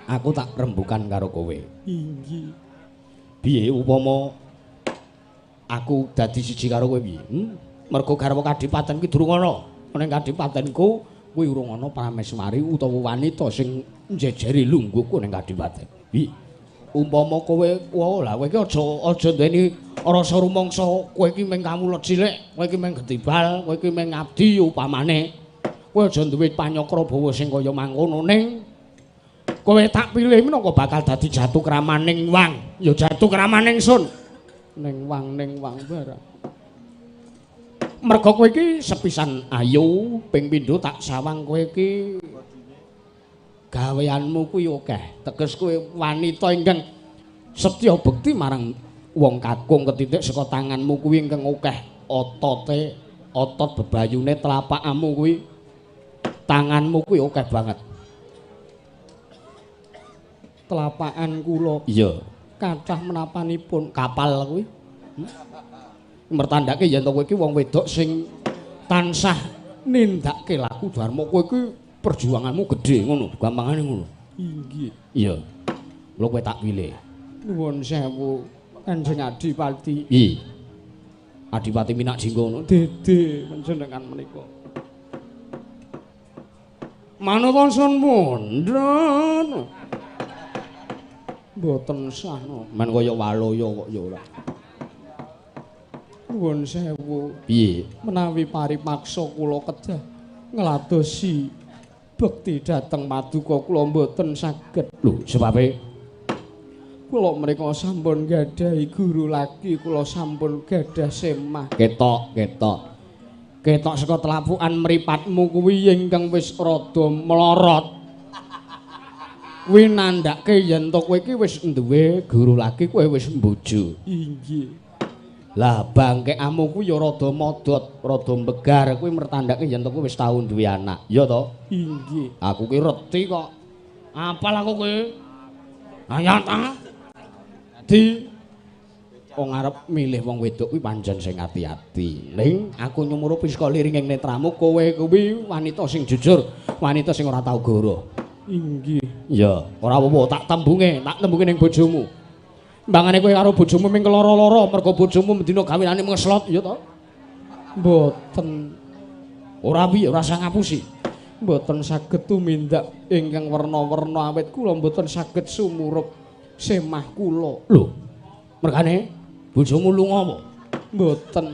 Aku tak rembukan karo kowe. Inggih. Piye upama aku dadi siji karo kowe piye? Mergo garwa kadipaten ki durung ana. Ning kadipatenku kuwi urung ana prameswari utawa wanita sing njejeri lungguhku ning kadipaten. Piye? Umpama kowe lah kowe iki aja ndeni rasa rumangsa kowe iki mung kamula cilik, kowe iki mung gedibal, kowe iki mung ngabdi upamane. Kowe aja duwe panyakra bawa sing kaya mangkono ning kowe tak pilih menapa bakal dadi jatuh kramaning wang. Ya jatuh kramaning sun. Ning wang barang. Merga kowe iki sepisan ayu, ping pindho tak sawang kowe iki gaweanmu kuwi akeh. Teges kowe wanita ingkang setya bekti marang wong kakung ketitik saka tanganmu kuwi ingkang akeh otote, otot bebayune telapakmu kuwi. Tanganmu kuwi akeh banget. Telapakan kula. Iya. Kathah menapanipun kapal kuwi. Mertandake yen to kowe iki wong wedok sing tansah nindakake laku dharma kowe iki perjuanganmu gedhe ngono, gampangane ngono. Inggih. Iya. Lho kowe tak pilih. Nuwun sewu Kanjeng Adipati. Iya. Adipati Minak Jingga ngono. Dede panjenengan menika. Manapa sun mundhut. Mboten sah no. Men kaya waloya kok ya ora. Nuwun sewu. Piye? Menawi paripaksa kula kedah ngladosi bekti dhateng Paduka kula mboten saged. Lho, sebabe kula menika sampun gadhahi guru lagi, kula sampun gadah semah. Ketok. Ketok saka telapukan mripatmu kuwi ingkang wis rada mlorot. Kuwi nandhake yen to kowe iki wis duwe guru lagi, kowe wis mbojo. Inggih. Lah bangkekamu kuwi ya rada modot, rada mbegar, kuwi mertandake yen to kowe wis tau duwe anak. Ya to? Inggih. Aku ki reti kok. Apal aku kowe? Ayat ta? Di wong arep milih wong wedok kuwi pancen sing ati-ati. Ning aku nyumuruh piska liring ing netramu, kowe kuwi wanita sing jujur, wanita sing ora tau goroh. Inggih. Ya, ora apa-apa, tak tembunge ning bojomu. Mbangane kowe karo bojomu ming keloro-loro mergo bojomu mendina gawinane ngeslot ya to? Mboten. Ora piye, ora usah ngapusi. Mboten saged tumindak ingkang werna-werna awit kula mboten saged sumurup semah kula. Lho. Mergane bojomu lunga apa? Mboten.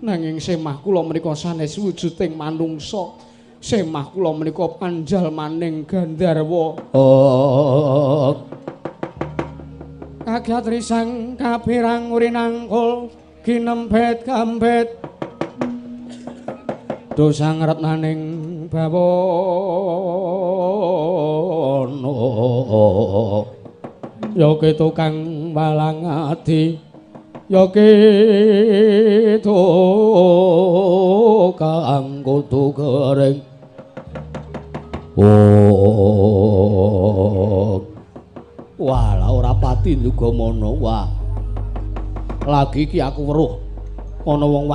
Nanging semah kula menika sanes wujuding manungsa. Semah kula menika panjalmaning Gandharwa. Kagyat risang kapirang urinangkul ginempet gambet dosang retnaning bawana yoke tukang balang ati yoke tukang kutu kering. Walah ora pati Ndugamana. Wah. Lagi iki aku weruh ana wong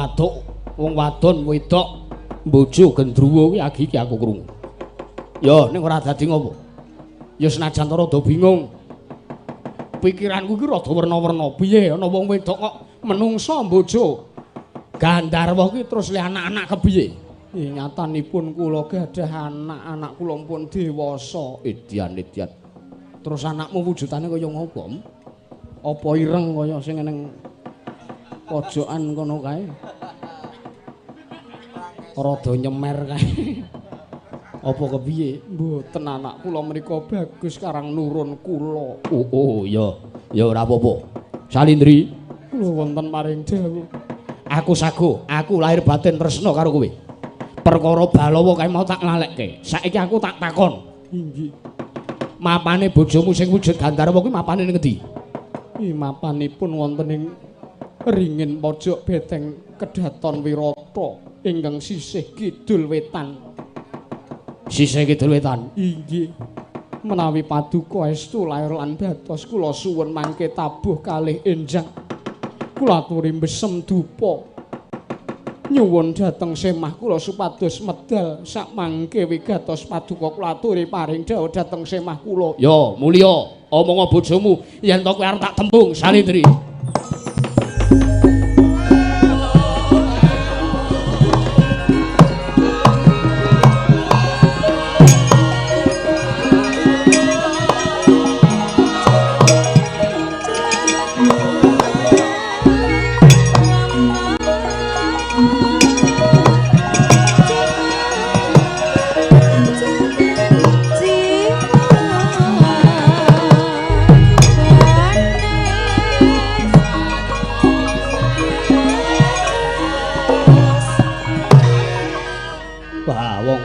wadon wedok mbojo gendruwo kuwi agi iki aku krungu. Ya ning ora dadi ngopo. Ya senajan rada bingung. Pikiranku iki rada werna-werna. Piye ana wong wedok kok menungsa mbojo Gandharwa ki terus le anak-anak kepiye? Nyatanipun kula gadah anak kula pun dewasa. Edian. Terus anakmu wujudane kaya ngopo? Apa ireng kaya sing ning pojokan kono kae? Rada nyemer kae. Apa kepiye? Mboten anak kula menika bagus karang nurun kula. Oh, ya. Ya ora apa-apa. Salindri, kula wonten maring dawuh. Aku sago, aku lahir batin tresna karo kowe. Perkara balawa kae mau tak lalekke. Saiki aku tak takon. Inggih. Mapane bojomu sing wujud Gandharwa kuwi mapane ning endi? Imapanipun wonten ing ringin pojok beteng Kedaton Wirata ingkang sisih kidul wetan. Sisih kidul wetan. Inggih. Menawi paduka estu lair lan dados kula suwun mangke tabuh kalih enjang. Kula aturi mbesem dupa. Nyuwun dhateng semah kula supados medal sak mangke wigatos paduka kula aturi paring dawuh dhateng semah kula. Ya, mulya omong bojomu yen to kowe arep tak tembung Salindri.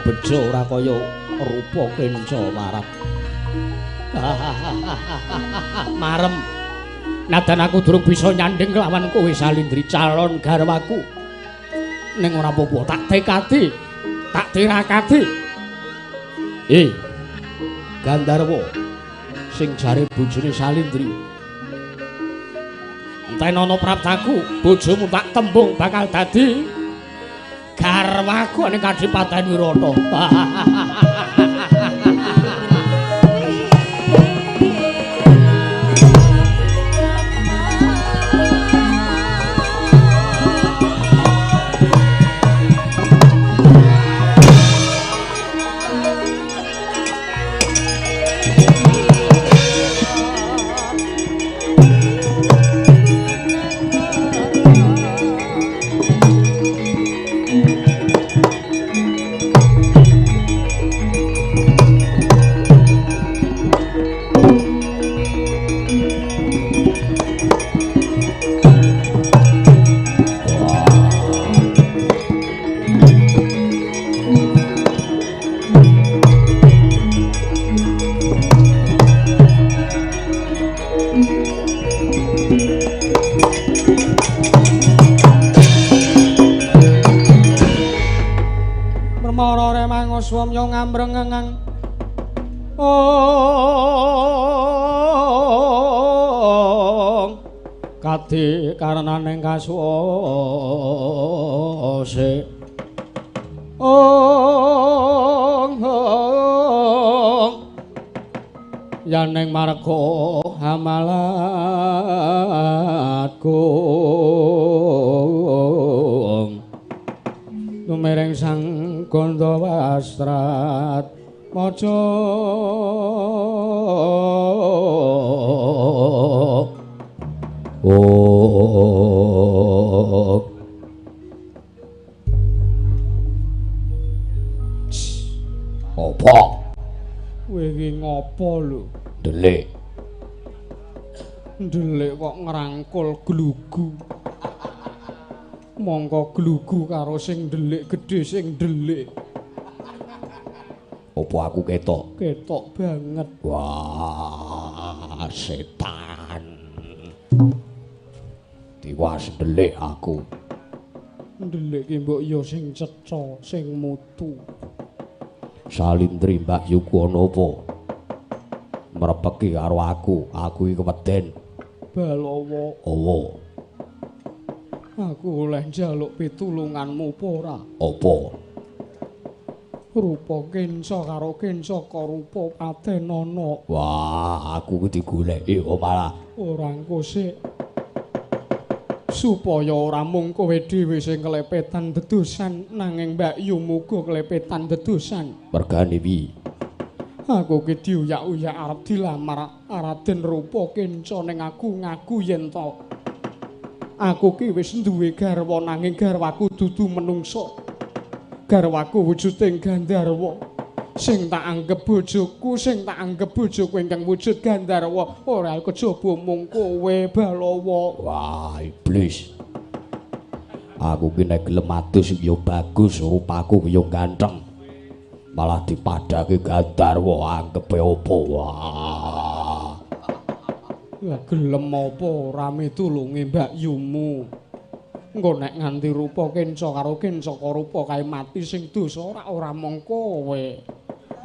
Bejo ora kaya rupa kenca marem. Marem. Nadan aku durung bisa nyanding kelawan kowe Salindri calon garwaku. Ning ora apa-apa, tak tekadi, tak tirakati. Gandharwa sing jare bojone Salindri. Entenono praptaku, bojomu tak tembung bakal dadi garwaku ning Kadipaten Wirata. Swamya ngamrengengang kadi karenaning kasuwase yaning marga hamalatku tumiring sang Gandawastrat maja apa kowe iki ngopo lho ndelik kok ngrangkul glugu mongko glugu karo sing ndelik gedhe sing ndelik. Apa aku ketok? Ketok banget. Wah, setan. Tiwas ndelik aku. Ndelik ki mbok ya sing ceca, sing mutu. Salindri Mbak Yuku ana apa? Mrepeki karo aku iki keweden. Balawa. Apa? Aku oleh njaluk pitulunganmu apa ora? Apa? Rupa kenca karo kenca rupa Patenana. Wah, aku kudu digoleki kok malah. Ora engko sik. Supaya ora mung kowe dhewe sing kelepetan dedosan nanging Mbak Yu muga kelepetan dedosan. Mergane piye? Aku ki diuyak-uyak arep dilamar Raden Rupa Kenca ning aku ngaku yen to aku ki wis duwe garwa nanging garwaku dudu menungsa. Garwaku wujuding Gandharwa. Sing tak anggap bojoku, sing tak anggap bojoku ingkang wujud Gandharwa, ora kejaba mung kowe Balawa. Wah, iblis. Aku ki nek gelem adus ya bagus, rupaku ya ganteng. Malah dipadhake Gandharwa anggepe apa? Wah. Lah gelem apa ora mitulungi Mbak Yumu. Engko nek nganti rupa kenca karo kenca rupa kae mati sing dosa ora mung kowe.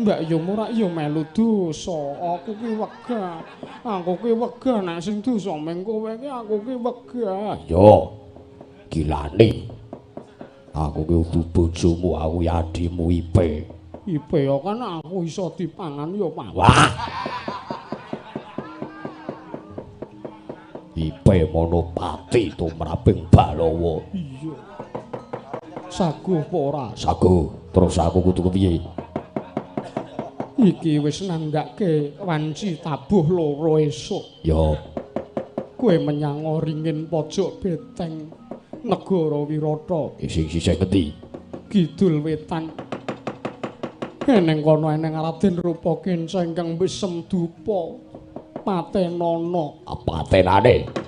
Mbak Yumu rak ya melu dosa. Aku ki wegah. Aku ki wegah nek sing dosa mung kowe ki aku ki wegah. Yo. Gilane. Aku ki udu bojomu, aku adimu Ipe. Ipe ya kan aku iso dipangan ya, Pak. Wah. Ipe Monopati tumraping Balawa. Iya. Saguh apa ora? Saguh. Terus aku kudu kepiye? Iki wis nanggake wanci tabuh loro esuk. Yo. Kowe menyang ringin pojok beteng negara Wirata. Sing sisih ngendi? Kidul wetan. Eneng kono eneng Raden Rupakenca ingkang besem dupa patenana. Patenane.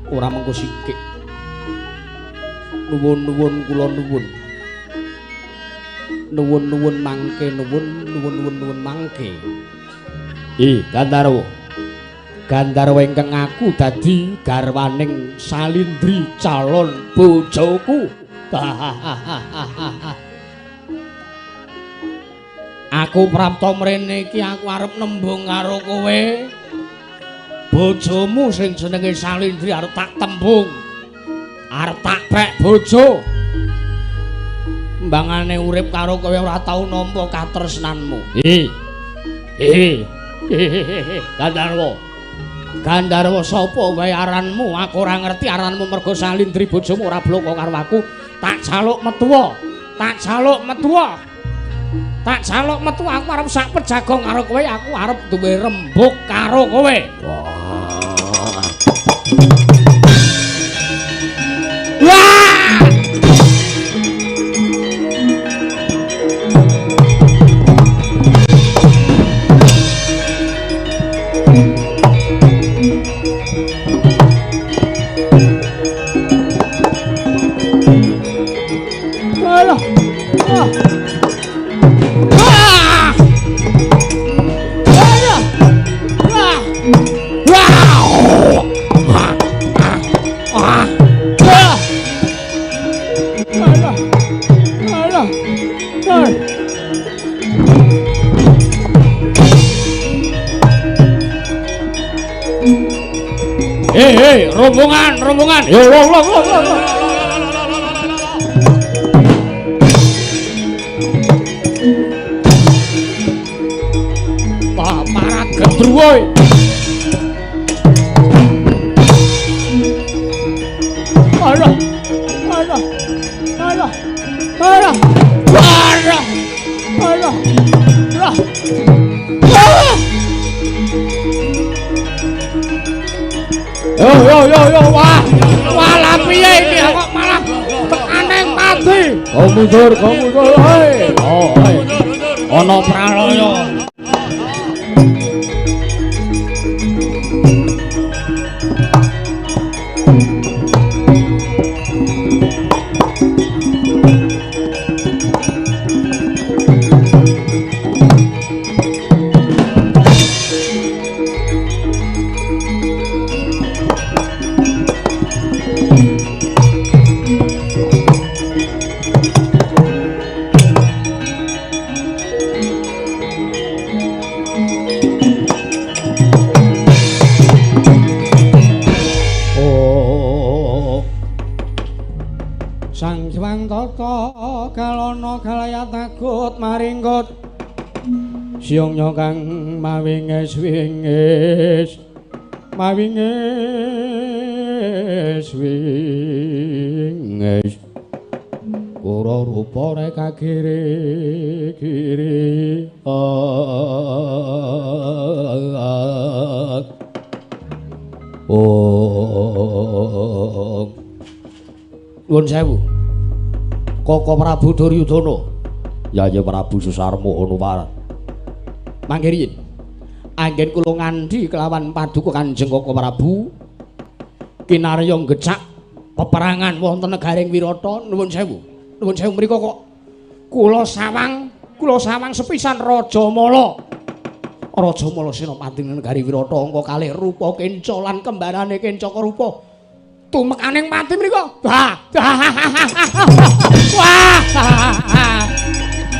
Ora mengko sikik. Nuwun-nuwun kula nuwun. Nuwun-nuwun mangke, nuwun mangke. Gandharwa. Gandharwa ingkang aku dadi garwaning Salindri calon bojoku. Aku prapta mrene iki aku arep nembung karo kowe. Bojomu sing jenenge Salindri arep tak tembung. Arep tak pek bojo. Mbangane urip karo kowe ora tau nampa katresnanmu. Gandharwa. Gandharwa sapa wae aranmu? Aku ora ngerti aranmu mergo Salindri bojomu ora bloko karo aku. Tak jaluk metuwa. Tak jaluk metuwa. Tak jaluk metu aku arep sak pejagong karo kowe, aku arep duwe rembug karo kowe. Wah! Alah. Hei, rombongan. Yo, para gendruwo. Alah. Yo, wah, lah piye iki kok malah tekaneng mati. Kau mundur, hei. Ana pralaya. Tata kalana kalaya takut maringkut siungnya kang mawinges Bathara rupa reka giri Nuwun sewu. Koko Prabu Duryudana. Ya Prabu Susarma Anuparan. Mangke riyin. Anggen kula ngandhi kelawan paduka Kanjeng Koko Prabu kinarya ngecak peperangan wonten negaring Wirata. Nuwun sewu. Nuwun sewu mriko kok kula sawang sepisan Raja Mala. Raja Mala Senopati negari Wirata angka kalih rupa kenca lan kembarane Kencaka rupa. Tumekaning mati mriko. Wah.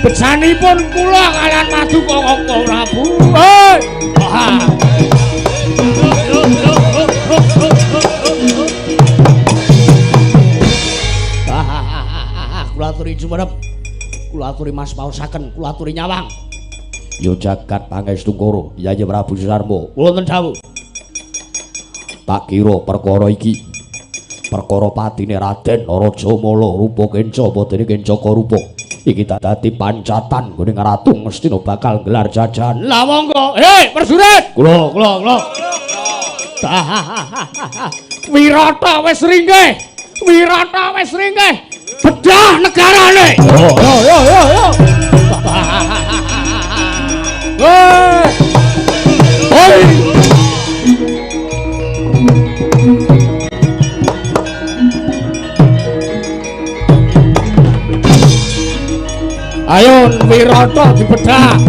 Bejanipun kula kalian Paduka Koko Prabu. Kula aturi jumenep. Kula aturi mas paosaken, kula aturi nyawang. Ya jagat pangestu karo, Yayi Prabu Susarma. Kula wonten dawuh. Tak kira perkara iki perkara patine Raden Rajamala rupa kenca badene Kencaka rupa. Iki tak dadi pancatan gone Ratu Ngastina bakal gelar jajan. Lah monggo, prajurit. Kula. Wirata wis ringgih. Bedah negarane. Yo. Ayo Wirata dibedah.